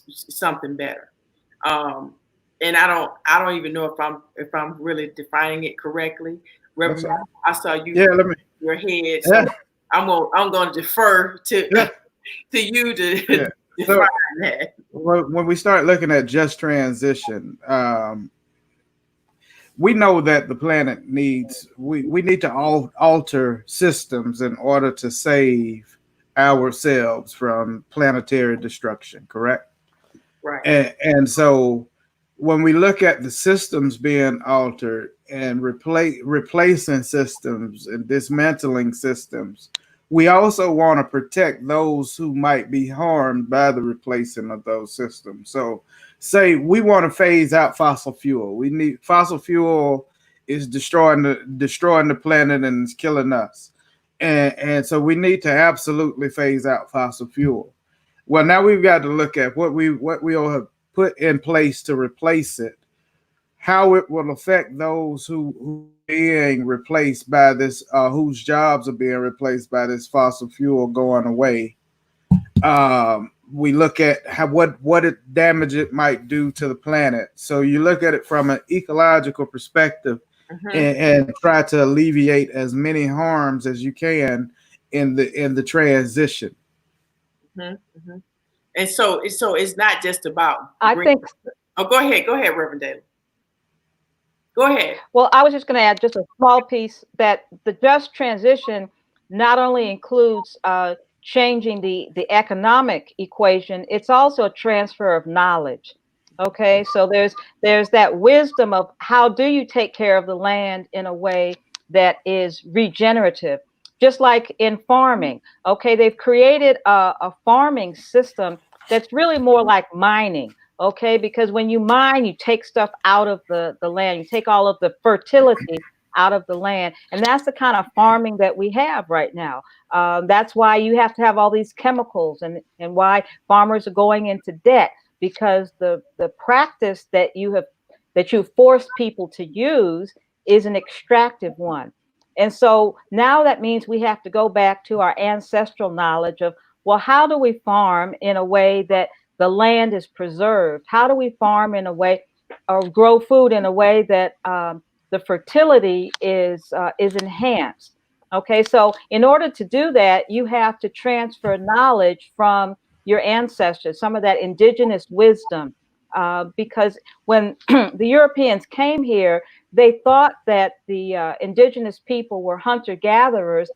something better. Um, and I don't even know if I'm really defining it correctly. That's Reverend, all. I saw you Yeah, let me. your head, Yeah, so I'm gonna defer to yeah, to you to yeah. define So that. when we start looking at just transition, we know that the planet needs we need to alter systems in order to save ourselves from planetary destruction. Correct? Right. And so when we look at the systems being altered and replacing systems and dismantling systems, we also want to protect those who might be harmed by the replacing of those systems. So say we want to phase out fossil fuel. We need fossil fuel is destroying the planet and it's killing us. And so we need to absolutely phase out fossil fuel. Well, now we've got to look at what we all have put in place to replace it, how it will affect those who are being replaced by this, whose jobs are being replaced by this fossil fuel going away. We look at what it damage it might do to the planet. So you look at it from an ecological perspective Mm-hmm. and try to alleviate as many harms as you can in the transition. Mm-hmm. Mm-hmm. And so it's not just about I bring. think, Oh, go ahead, Reverend Dale. Go ahead. well, I was just going to add just a small piece that the just transition not only includes changing the economic equation, it's also a transfer of knowledge. Okay, so there's that wisdom of how do you take care of the land in a way that is regenerative, just like in farming. Okay, they've created a farming system that's really more like mining. Okay, because when you mine, you take stuff out of the land, you take all of the fertility out of the land, and that's the kind of farming that we have right now. That's why you have to have all these chemicals, and why farmers are going into debt, because the practice that you force people to use is an extractive one. And so now that means we have to go back to our ancestral knowledge of, well, how do we farm in a way that the land is preserved? How do we farm in a way or grow food in a way that the fertility is enhanced? Okay, so in order to do that, you have to transfer knowledge from your ancestors, some of that indigenous wisdom. Because when the Europeans came here, they thought that the indigenous people were hunter gatherers,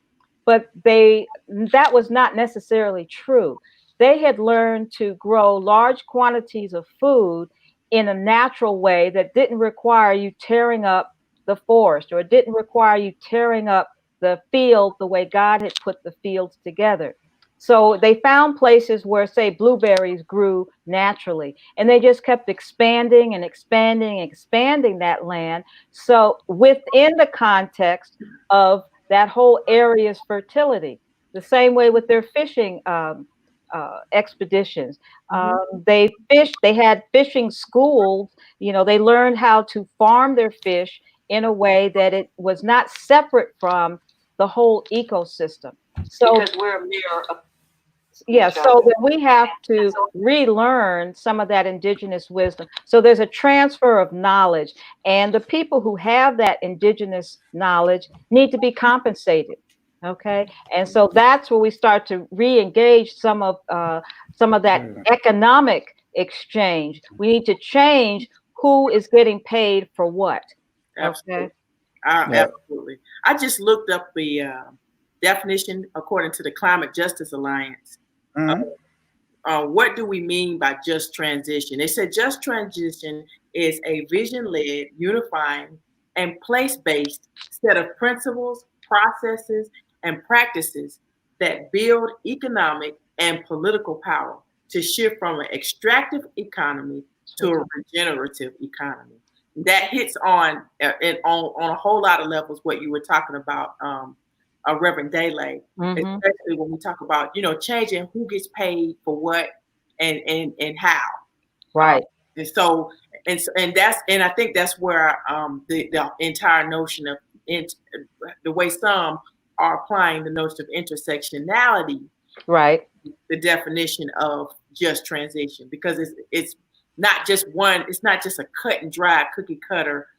but that was not necessarily true. They had learned to grow large quantities of food in a natural way that didn't require you tearing up the forest, or it didn't require you tearing up the field the way God had put the fields together. So they found places where, say, blueberries grew naturally, and they just kept expanding and expanding and expanding that land. So within the context of that whole area's fertility. The same way with their fishing expeditions. They fished, they had fishing schools, they learned how to farm their fish in a way that it was not separate from the whole ecosystem. So Because we're a mirror of yeah, each so other. that we have to relearn some of that indigenous wisdom. So there's a transfer of knowledge, and the people who have that indigenous knowledge need to be compensated. Okay, and so that's where we start to re-engage some of that economic exchange. We need to change who is getting paid for what. Okay. Absolutely. Absolutely. I just looked up the definition according to the Climate Justice Alliance. What do we mean by just transition? They said just transition is a vision-led, unifying, and place-based set of principles, processes, and practices that build economic and political power to shift from an extractive economy to a regenerative economy. That hits on a whole lot of levels what you were talking about, Reverend Dele, especially when we talk about changing who gets paid for what and how. Right. And I think that's where the entire notion of the way some are applying the notion of intersectionality, right, the definition of just transition, because it's not just one, it's not just a cut and dry cookie cutter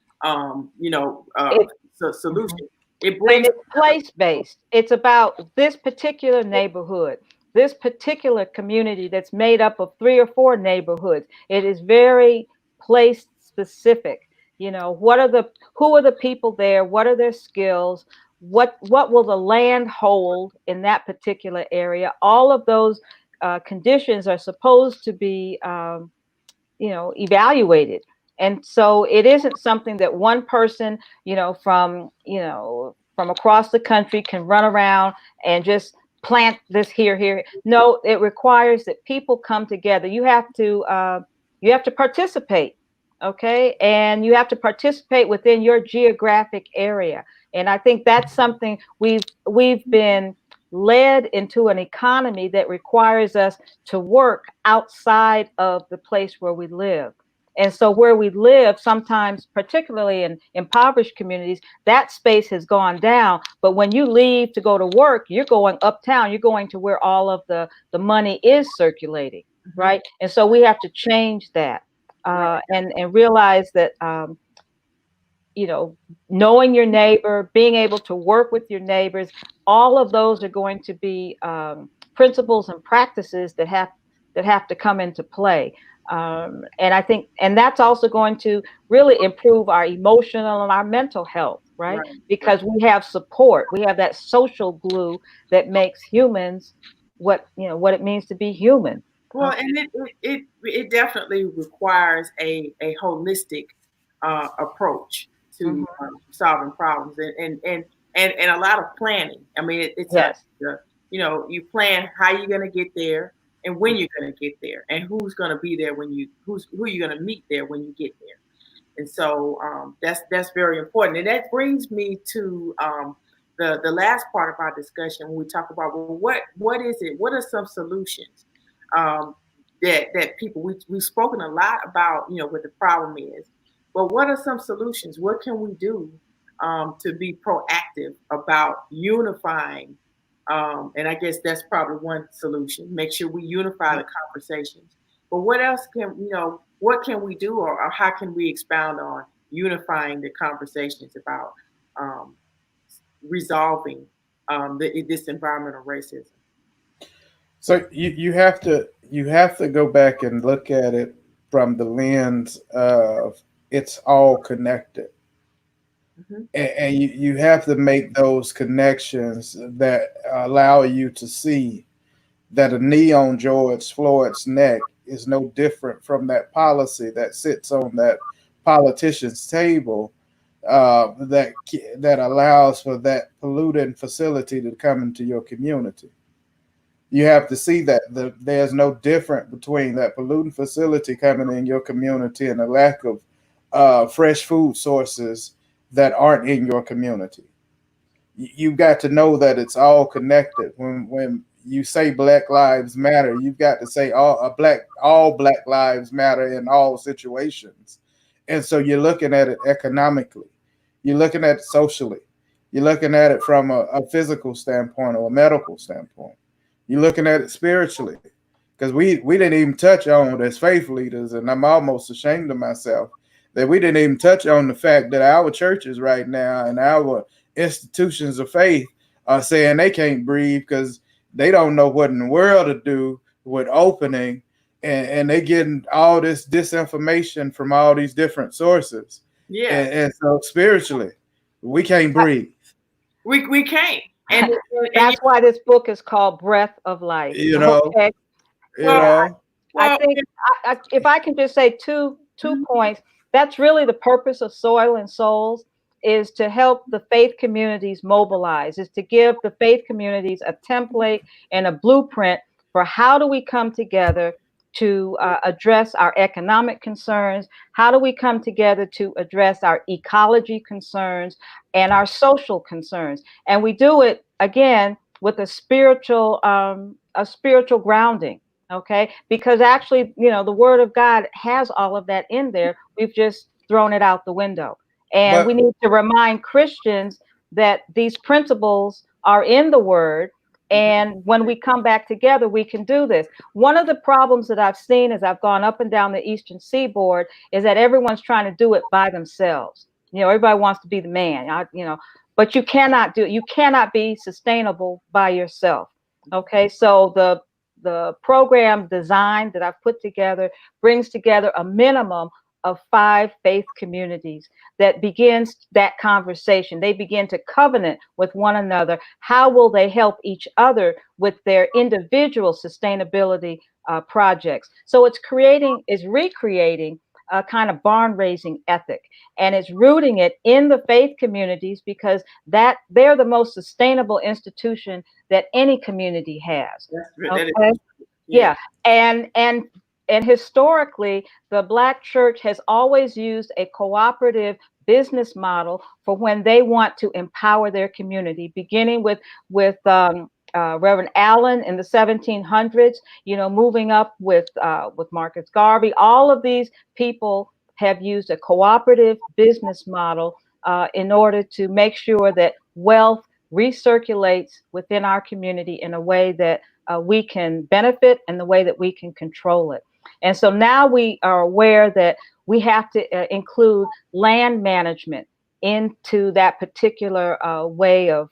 solution. It brings it's place-based. It's about this particular neighborhood, this particular community that's made up of 3 or 4 neighborhoods. It is very place specific. Who are the people there? What are their skills? What will the land hold in that particular area? All of those conditions are supposed to be evaluated. And so it isn't something that one person, from across the country can run around and just plant this here. No, it requires that people come together. You have to participate, okay? And you have to participate within your geographic area. And I think that's something we've been led into an economy that requires us to work outside of the place where we live. And so where we live, sometimes, particularly in impoverished communities, that space has gone down. But when you leave to go to work, you're going uptown, you're going to where all of the money is circulating, right? And so we have to change that and realize that knowing your neighbor, being able to work with your neighbors, all of those are going to be principles and practices that have to come into play. And I think, and that's also going to really improve our emotional and our mental health, right? Because we have support, we have that social glue that makes humans what it means to be human. Well, and it definitely requires a holistic approach to solving problems and a lot of planning. I mean, it's yes. You plan how you're going to get there and when you're going to get there and who's going to be there who you're going to meet there when you get there. And so that's very important. And that brings me to the last part of our discussion when we talk about, well, what is it? What are some solutions that people we've spoken a lot about, what the problem is, but what are some solutions? What can we do to be proactive about unifying? And I guess that's probably one solution. Make sure we unify the conversations. But what else what can we do, or how can we expound on unifying the conversations about resolving this environmental racism? So you have to go back and look at it from the lens of it's all connected. And you have to make those connections that allow you to see that a knee on George Floyd's neck is no different from that policy that sits on that politician's table that allows for that polluting facility to come into your community. You have to see that there's no difference between that polluting facility coming in your community and the lack of fresh food sources that aren't in your community. you've got to know that it's all connected. When you say Black Lives Matter, you've got to say all Black lives matter in all situations. And so you're looking at it economically, you're looking at it socially, you're looking at it from a physical standpoint or a medical standpoint. You're looking at it spiritually, because we didn't even touch on, as faith leaders, and I'm almost ashamed of myself that we didn't even touch on the fact that our churches right now and our institutions of faith are saying they can't breathe because they don't know what in the world to do with opening, and they getting all this disinformation from all these different sources. Yeah. And so spiritually, we can't breathe. We can't. And that's why this book is called Breath of Life. You know, okay. I think if I can just say two points, that's really the purpose of Soil and Souls, is to help the faith communities mobilize, is to give the faith communities a template and a blueprint for how do we come together to address our economic concerns, how do we come together to address our ecology concerns and our social concerns. And we do it, again, with a spiritual grounding. Okay, because actually, the Word of God has all of that in there. We've just thrown it out the window. And we need to remind Christians that these principles are in the Word. And when we come back together, we can do this. One of the problems that I've seen as I've gone up and down the Eastern Seaboard is that everyone's trying to do it by themselves. Everybody wants to be the man, but you cannot do it. You cannot be sustainable by yourself. Okay, so the program design that I've put together brings together a minimum of 5 faith communities that begins that conversation. They begin to covenant with one another. How will they help each other with their individual sustainability projects? So it's recreating a kind of barn raising ethic, and it's rooting it in the faith communities, because that they're the most sustainable institution that any community has. Okay? Yeah. And historically, the Black church has always used a cooperative business model for when they want to empower their community, beginning with Reverend Allen in the 1700s, moving up with Marcus Garvey. All of these people have used a cooperative business model in order to make sure that wealth recirculates within our community in a way that we can benefit and the way that we can control it. And so now we are aware that we have to include land management into that particular way of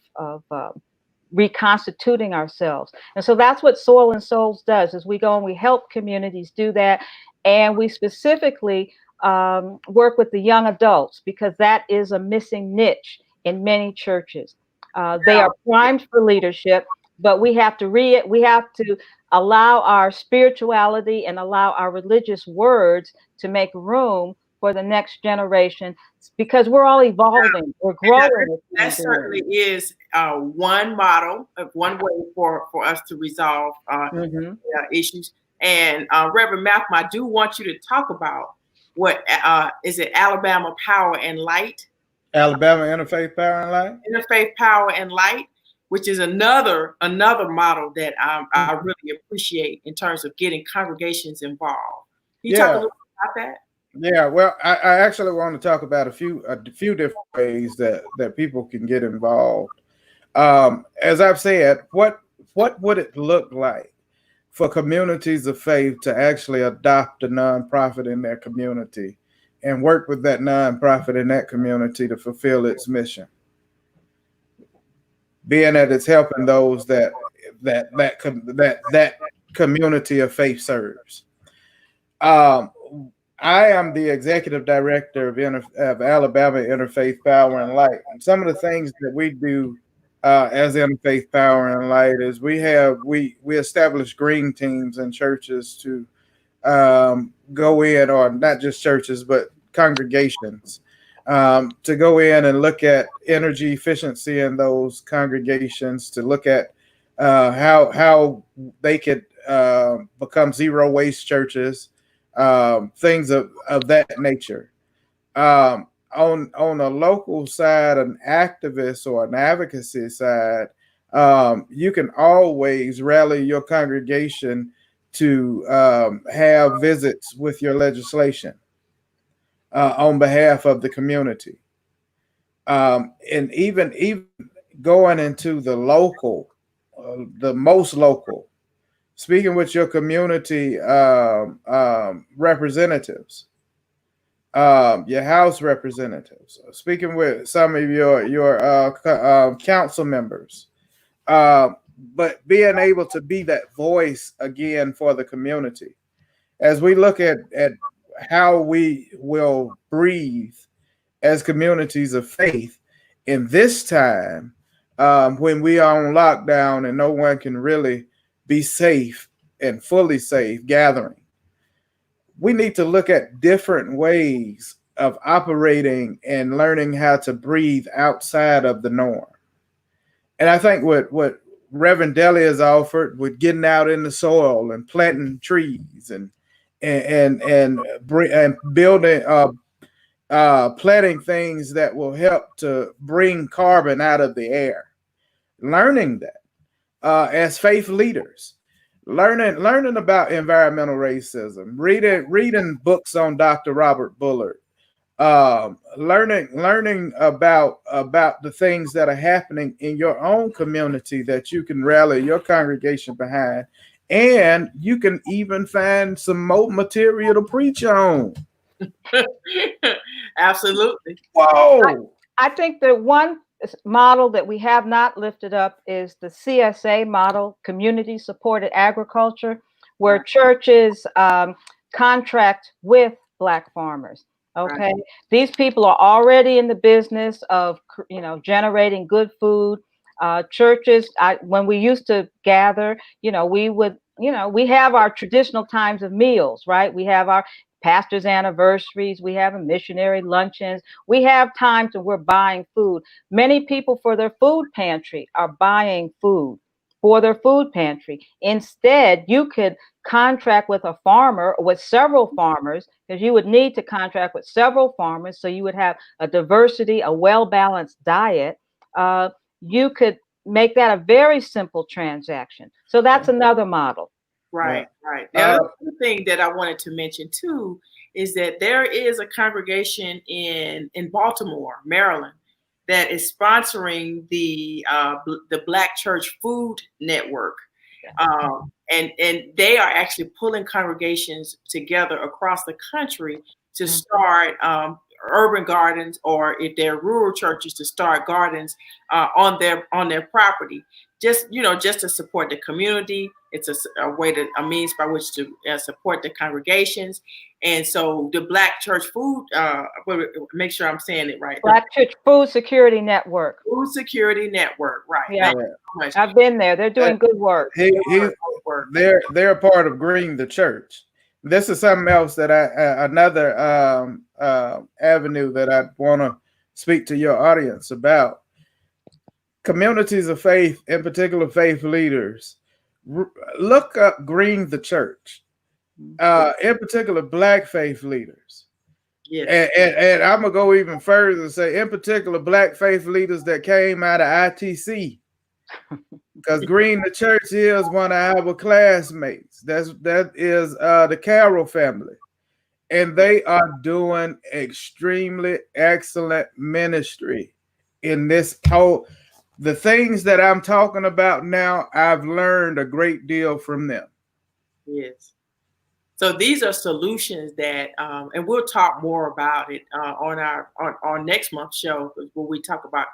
reconstituting ourselves. And so that's what Soil and Souls does, is we go and we help communities do that. And we specifically work with the young adults, because that is a missing niche in many churches. They are primed for leadership, but we have to allow our spirituality and allow our religious words to make room for the next generation, because we're all evolving, we're growing. That certainly is one model of one way for us to resolve issues. And Reverend Malcom, I do want you to talk about what is it, Alabama Power and Light? Alabama Interfaith Power and Light? Interfaith Power and Light, which is another model that I really appreciate in terms of getting congregations involved. Can you talk a little bit about that? Yeah, well, I actually want to talk about a few different ways that people can get involved. As I've said, what would it look like for communities of faith to actually adopt a nonprofit in their community and work with that nonprofit in that community to fulfill its mission, being that it's helping those that community of faith serves? I am the executive director of Alabama Interfaith Power and Light. And some of the things that we do as Interfaith Power and Light is we establish green teams in churches to go in, or not just churches, but congregations, to go in and look at energy efficiency in those congregations, to look at how they could become zero waste churches. Things of that nature. on a local side, an activist or an advocacy side, you can always rally your congregation to have visits with your legislation on behalf of the community, and even going into the local, the most local, speaking with your community representatives, your House representatives, speaking with some of your council members, uh, but being able to be that voice again for the community as we look at how we will breathe as communities of faith in this time, when we are on lockdown and no one can really be safe and fully safe gathering. We need to look at different ways of operating and learning how to breathe outside of the norm. And I think what Reverend Dele has offered with getting out in the soil and planting trees and building planting things that will help to bring carbon out of the air. Learning that as faith leaders, learning about environmental racism, reading books on Dr. Robert Bullard, learning about the things that are happening in your own community that you can rally your congregation behind, and you can even find some more material to preach on. Absolutely. Whoa! I think the one model that we have not lifted up is the CSA model, community supported agriculture, where churches contract with Black farmers. Okay, Right. these people are already in the business of generating good food. Churches, when we used to gather, we would, we have our traditional times of meals, right? We have our pastors' anniversaries, we have a missionary luncheons, we have times when we're buying food. Many people for their food pantry are buying food for their food pantry. Instead, you could contract with a farmer or with several farmers, because you would need to contract with several farmers so you would have a diversity, a well-balanced diet. You could make that a very simple transaction. So that's another model. Right, right. The Uh, other thing that I wanted to mention too is that there is a congregation in Baltimore, Maryland, that is sponsoring the Black Church Food Network, and they are actually pulling congregations together across the country to start urban gardens, or if they're rural churches, to start gardens on their property. Just to support the community. It's a means by which to support the congregations. And so the Black Church Food, make sure I'm saying it right. Black Church Food Security Network. Food Security Network, right? Yeah, Thank you so much. I've been there. They're doing good work. They're a part of Green the Church. This is something else that another avenue that I want to speak to your audience about. Communities of faith, in particular faith leaders, look up Green the Church, in particular Black faith leaders. Yes. And I'm going to go even further and say, in particular, Black faith leaders that came out of ITC. Because Green the Church is one of our classmates. That is the Carroll family. And they are doing extremely excellent ministry in this whole. The things that I'm talking about now, I've learned a great deal from them. Yes. So these are solutions that, and we'll talk more about it on our next month's show, where we talk about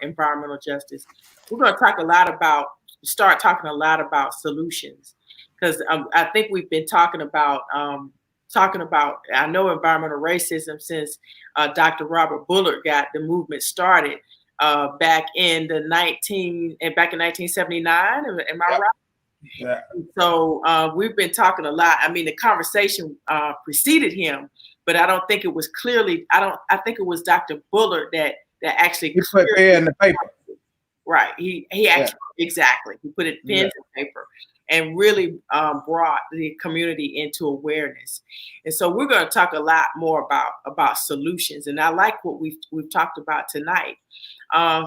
environmental justice. We're going to start talking a lot about solutions, because I think we've been talking about. I know environmental racism since Dr. Robert Bullard got the movement started back in 1979. Am I right? Yeah. So we've been talking a lot. I mean, the conversation preceded him, but I don't think it was clearly. I think it was Dr. Bullard that actually He put it in the paper. Right. He actually exactly. He put it pen to paper and really brought the community into awareness. And so we're going to talk a lot more about solutions. And I like what we've talked about tonight.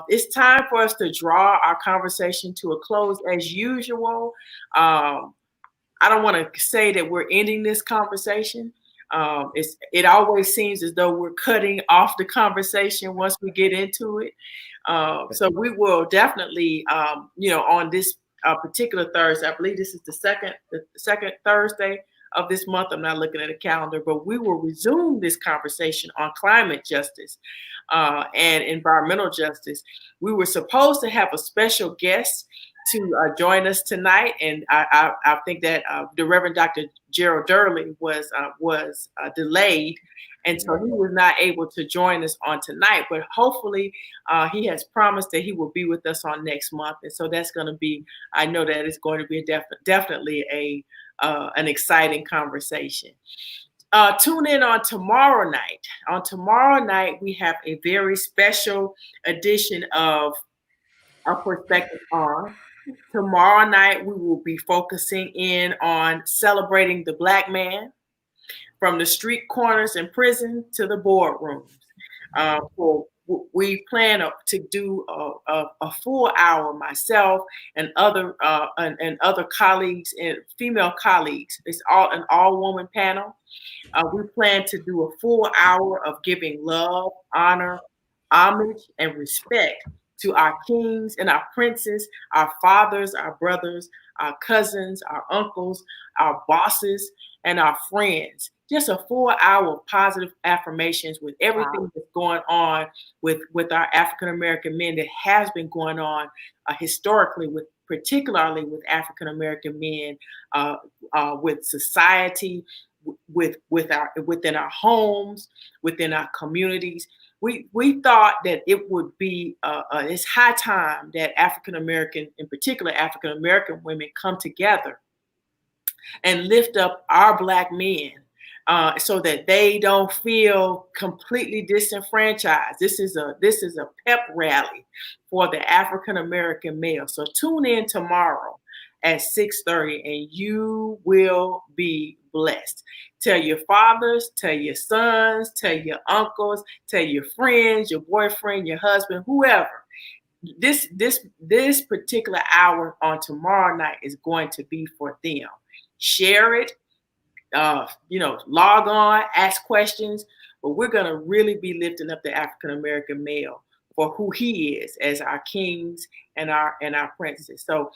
It's time for us to draw our conversation to a close as usual. I don't want to say that we're ending this conversation. It always seems as though we're cutting off the conversation once we get into it. So we will definitely, on this particular Thursday, I believe this is the second Thursday of this month. I'm not looking at a calendar, but we will resume this conversation on climate justice and environmental justice. We were supposed to have a special guest to join us tonight, and I think that the Reverend Dr. Rev Dele was delayed, and so he was not able to join us on tonight. But hopefully, he has promised that he will be with us on next month, and so that's going to be. I know that it's going to be definitely an exciting conversation. Tune in on tomorrow night. On tomorrow night, we have a very special edition of Our Perspective On. Tomorrow night, we will be focusing in on celebrating the Black man from the street corners and prison to the boardrooms. We plan to do a full hour, myself and other colleagues and female colleagues. It's an all-woman panel. We plan to do a full hour of giving love, honor, homage, and respect to our kings and our princes, our fathers, our brothers, our cousins, our uncles, our bosses, and our friends. Just a full hour of positive affirmations with everything that's going on with our African American men that has been going on historically, particularly with African American men, with society, within our homes, within our communities. We thought that it would be it's high time that African American, in particular African American women, come together and lift up our Black men so that they don't feel completely disenfranchised. This is a pep rally for the African American male. So tune in tomorrow at 6:30 and you will be blessed. Tell your fathers, tell your sons, tell your uncles, tell your friends, your boyfriend, your husband, whoever. This particular hour on tomorrow night is going to be for them. Share it, log on, ask questions, but we're going to really be lifting up the African American male for who he is as our kings and our princes. So,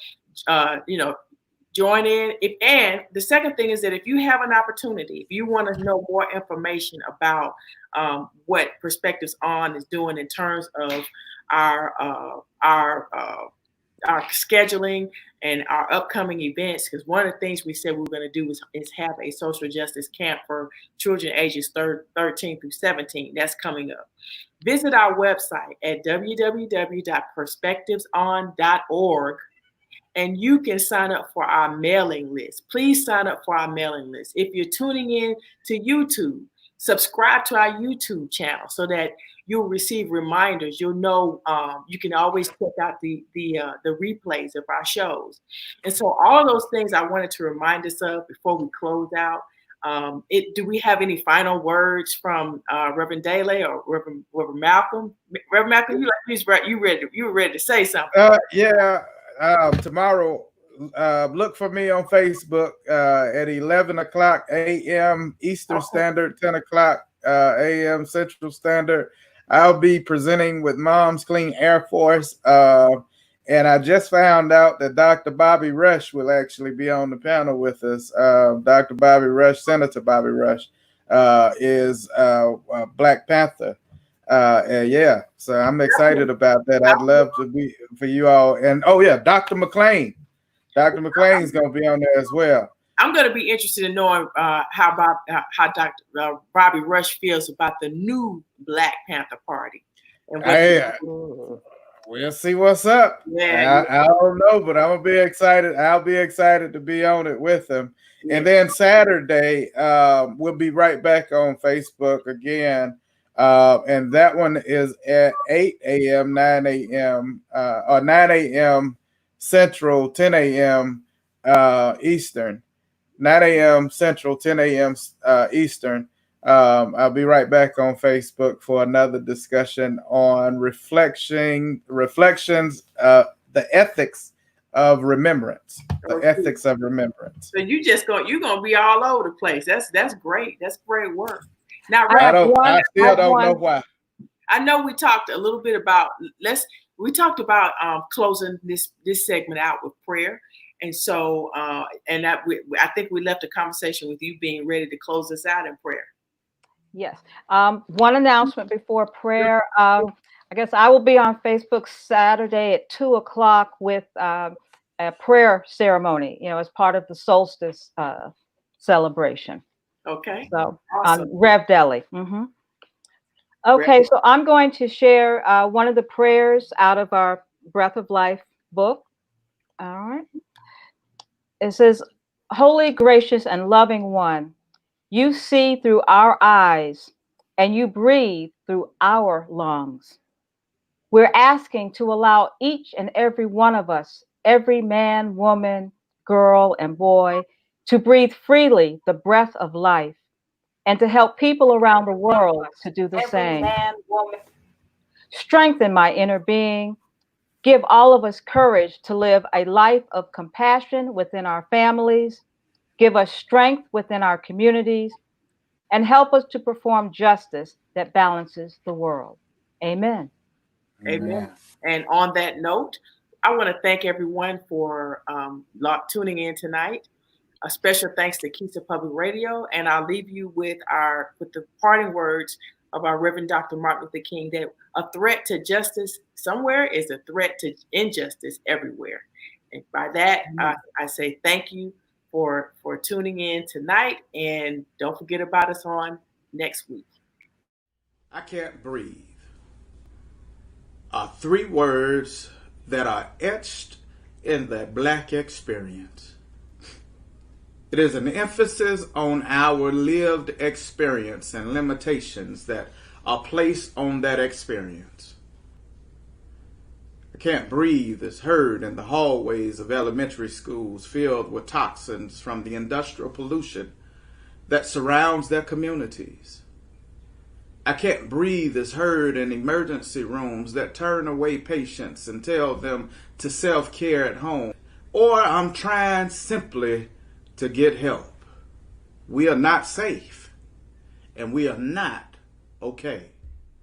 join in. And the second thing is that if you have an opportunity, if you want to know more information about what Perspectives On is doing in terms of our scheduling and our upcoming events, because one of the things we said we were going to do is have a social justice camp for children ages 13 through 17. That's coming up. Visit our website at www.perspectiveson.org. And you can sign up for our mailing list. Please sign up for our mailing list. If you're tuning in to YouTube, subscribe to our YouTube channel so that you'll receive reminders. You'll know you can always check out the replays of our shows. And so all of those things I wanted to remind us of before we close out. Do we have any final words from Reverend Dele or Reverend Malcom? Reverend Malcom, you were ready to say something. Tomorrow, look for me on Facebook at 11 o'clock a.m. Eastern Standard, 10 o'clock a.m. Central Standard. I'll be presenting with Mom's Clean Air Force. And I just found out that Dr. Bobby Rush will actually be on the panel with us. Dr. Bobby Rush, Senator Bobby Rush, is Black Panther. So I'm excited about that. I'd love to be for you all. And Dr. McLean. Dr. McLean is going to be on there as well. I'm going to be interested in knowing how Dr. Bobby Rush feels about the new Black Panther Party. We'll see what's up. I don't know, but I'm gonna be excited. I'll be excited to be on it with him. And then Saturday, we'll be right back on Facebook again And that one is at 8 a.m., 9 a.m., or 9 a.m. Central, 10 a.m. Eastern. 9 a.m. Central, 10 a.m. Eastern. I'll be right back on Facebook for another discussion on reflections, the ethics of remembrance. The ethics of remembrance. So you're gonna be all over the place. That's great. That's great work. Now, I still don't know why. I know we talked a little bit about closing this segment out with prayer. And so, I think we left a conversation with you being ready to close us out in prayer. Yes. One announcement before prayer. I guess I will be on Facebook Saturday at 2:00 with a prayer ceremony, as part of the solstice celebration. Okay. So awesome. On Rev Dele. Mm-hmm. Okay, so I'm going to share one of the prayers out of our Breath of Life book. All right. It says, "Holy, gracious, and loving one, you see through our eyes and you breathe through our lungs. We're asking to allow each and every one of us, every man, woman, girl, and boy, to breathe freely the breath of life and to help people around the world to do the same. Man, woman. Strengthen my inner being. Give all of us courage to live a life of compassion within our families. Give us strength within our communities and help us to perform justice that balances the world. Amen." Amen. And on that note, I want to thank everyone for tuning in tonight. A special thanks to Keystone Public Radio, and I'll leave you with the parting words of our Reverend Dr. Martin Luther King, that a threat to justice somewhere is a threat to injustice everywhere. And by that, I say thank you for tuning in tonight, and don't forget about us on next week. I can't breathe are 3 words that are etched in the Black experience. It is an emphasis on our lived experience and limitations that are placed on that experience. I can't breathe is heard in the hallways of elementary schools filled with toxins from the industrial pollution that surrounds their communities. I can't breathe is heard in emergency rooms that turn away patients and tell them to self-care at home. Or I'm trying simply to get help. We are not safe, and we are not okay.